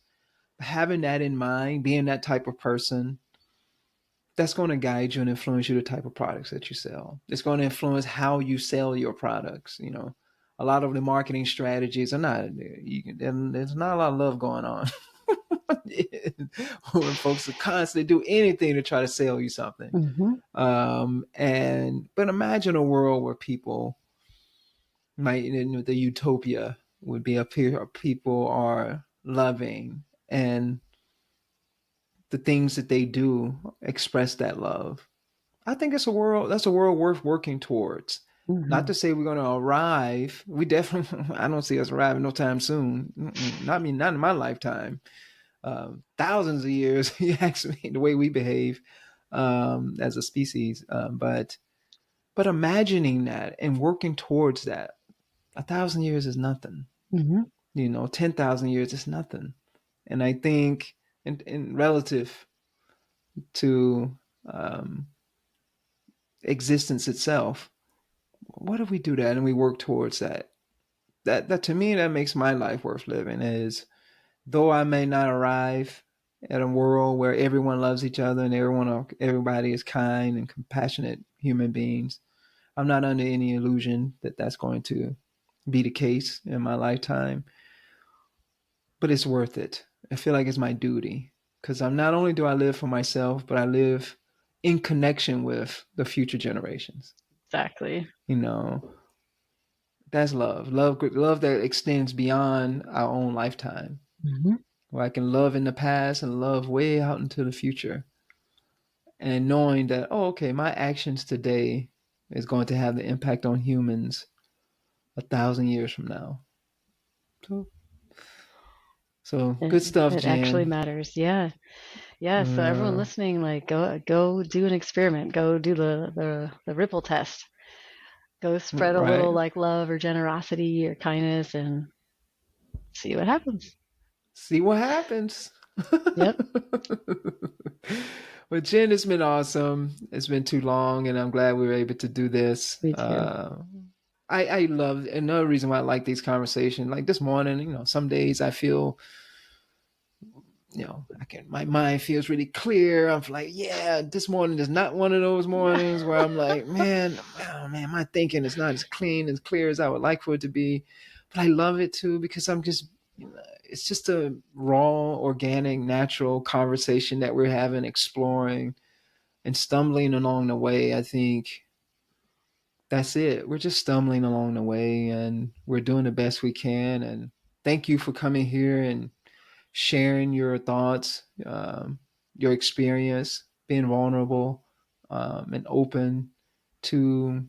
[SPEAKER 2] Having that in mind, being that type of person, that's going to guide you and influence you the type of products that you sell. It's going to influence how you sell your products. a lot of the marketing strategies are not. There's not a lot of love going on. When folks constantly do anything to try to sell you something.
[SPEAKER 1] Mm-hmm.
[SPEAKER 2] But imagine a world where people might, the utopia would be up here, people are loving and the things that they do express that love. I think that's a world worth working towards. Not
[SPEAKER 1] Mm-hmm.
[SPEAKER 2] to say we're going to arrive. We definitely, I don't see us arriving no time soon. Not me, not in my lifetime. Thousands of years, you ask me, the way we behave as a species. But imagining that and working towards that, 1,000 years is nothing.
[SPEAKER 1] Mm-hmm.
[SPEAKER 2] 10,000 years is nothing. And I think, in relative to um, existence itself, what if we do that and we work towards that? That to me, that makes my life worth living. Is though I may not arrive at a world where everyone loves each other and everybody is kind and compassionate human beings, I'm not under any illusion that that's going to be the case in my lifetime. But it's worth it. I feel like it's my duty because I'm not only do I live for myself, but I live in connection with the future generations.
[SPEAKER 1] Exactly.
[SPEAKER 2] You know, that's love that extends beyond our own lifetime.
[SPEAKER 1] Mm-hmm.
[SPEAKER 2] Where I can love in the past and love way out into the future, and knowing that, oh, okay, my actions today is going to have the impact on humans 1,000 years from now. So, so good stuff,
[SPEAKER 1] It actually
[SPEAKER 2] Jen.
[SPEAKER 1] matters. Yeah. Yeah. So everyone
[SPEAKER 2] Uh,
[SPEAKER 1] listening, like go do an experiment. Go do the ripple test. Go spread a little
[SPEAKER 2] right.
[SPEAKER 1] like love or generosity or kindness and see what happens.
[SPEAKER 2] See what happens.
[SPEAKER 1] Yep.
[SPEAKER 2] Well, Jen, it's been awesome. It's been too long, and I'm glad we were able to do this.
[SPEAKER 1] Me too.
[SPEAKER 2] I love another reason why I like these conversations. Like this morning, some days I feel, my mind feels really clear. I'm like, yeah, this morning is not one of those mornings where I'm like, man, oh man, my thinking is not as clean, as clear as I would like for it to be. But I love it too because I'm just, it's just a raw, organic, natural conversation that we're having, exploring and stumbling along the way. I think that's it. We're just stumbling along the way and we're doing the best we can. And thank you for coming here and sharing your thoughts, your experience, being vulnerable and open to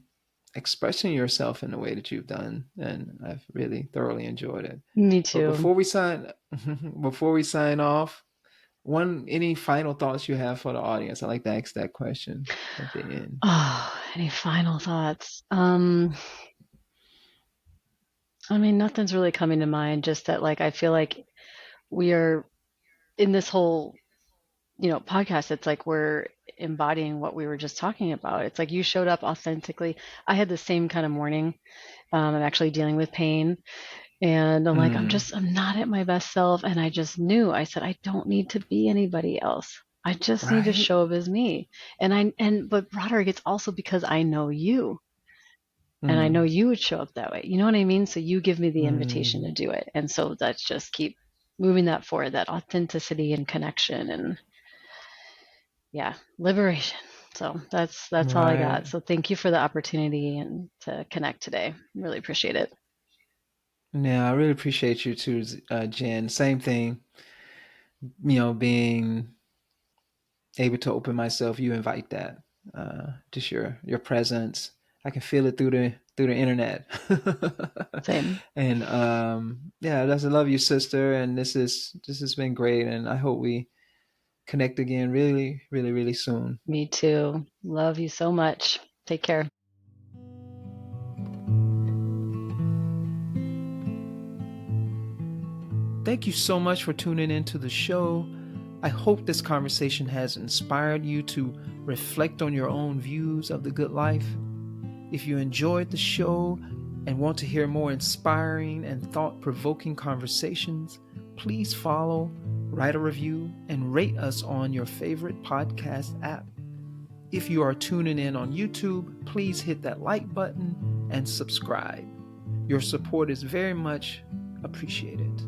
[SPEAKER 2] expressing yourself in the way that you've done. And I've really thoroughly enjoyed it.
[SPEAKER 1] Me
[SPEAKER 2] But
[SPEAKER 1] too.
[SPEAKER 2] before we sign off, any final thoughts you have for the audience? I like to ask that question at the end.
[SPEAKER 1] Oh, any final thoughts? I mean, nothing's really coming to mind. Just that, like, I feel like we are in this whole, podcast. It's like we're embodying what we were just talking about. It's like you showed up authentically. I had the same kind of morning. I'm actually dealing with pain, and I'm like,
[SPEAKER 2] Mm,
[SPEAKER 1] I'm not at my best self. And I just knew, I said, I don't need to be anybody else. I just need to
[SPEAKER 2] right?
[SPEAKER 1] show up as me. But Broderick, it's also because I know you. And I know
[SPEAKER 2] Mm,
[SPEAKER 1] you would show up that way. You know what I mean? So you give me the invitation
[SPEAKER 2] mm,
[SPEAKER 1] to do it. And so that's just keep moving that forward, that authenticity and connection and yeah, liberation. So that's all I got.
[SPEAKER 2] right.
[SPEAKER 1] So thank you for the opportunity and to connect today. Really appreciate it.
[SPEAKER 2] Yeah, I really appreciate you too, Jen. Same thing, being able to open myself. You invite that, just your presence. I can feel it through the internet.
[SPEAKER 1] Same.
[SPEAKER 2] And yeah, that's I love you, sister. And this has been great. And I hope we connect again really, really, really soon.
[SPEAKER 1] Me too. Love you so much. Take care.
[SPEAKER 2] Thank you so much for tuning into the show. I hope this conversation has inspired you to reflect on your own views of the good life. If you enjoyed the show and want to hear more inspiring and thought-provoking conversations, please follow, write a review, and rate us on your favorite podcast app. If you are tuning in on YouTube, please hit that like button and subscribe. Your support is very much appreciated.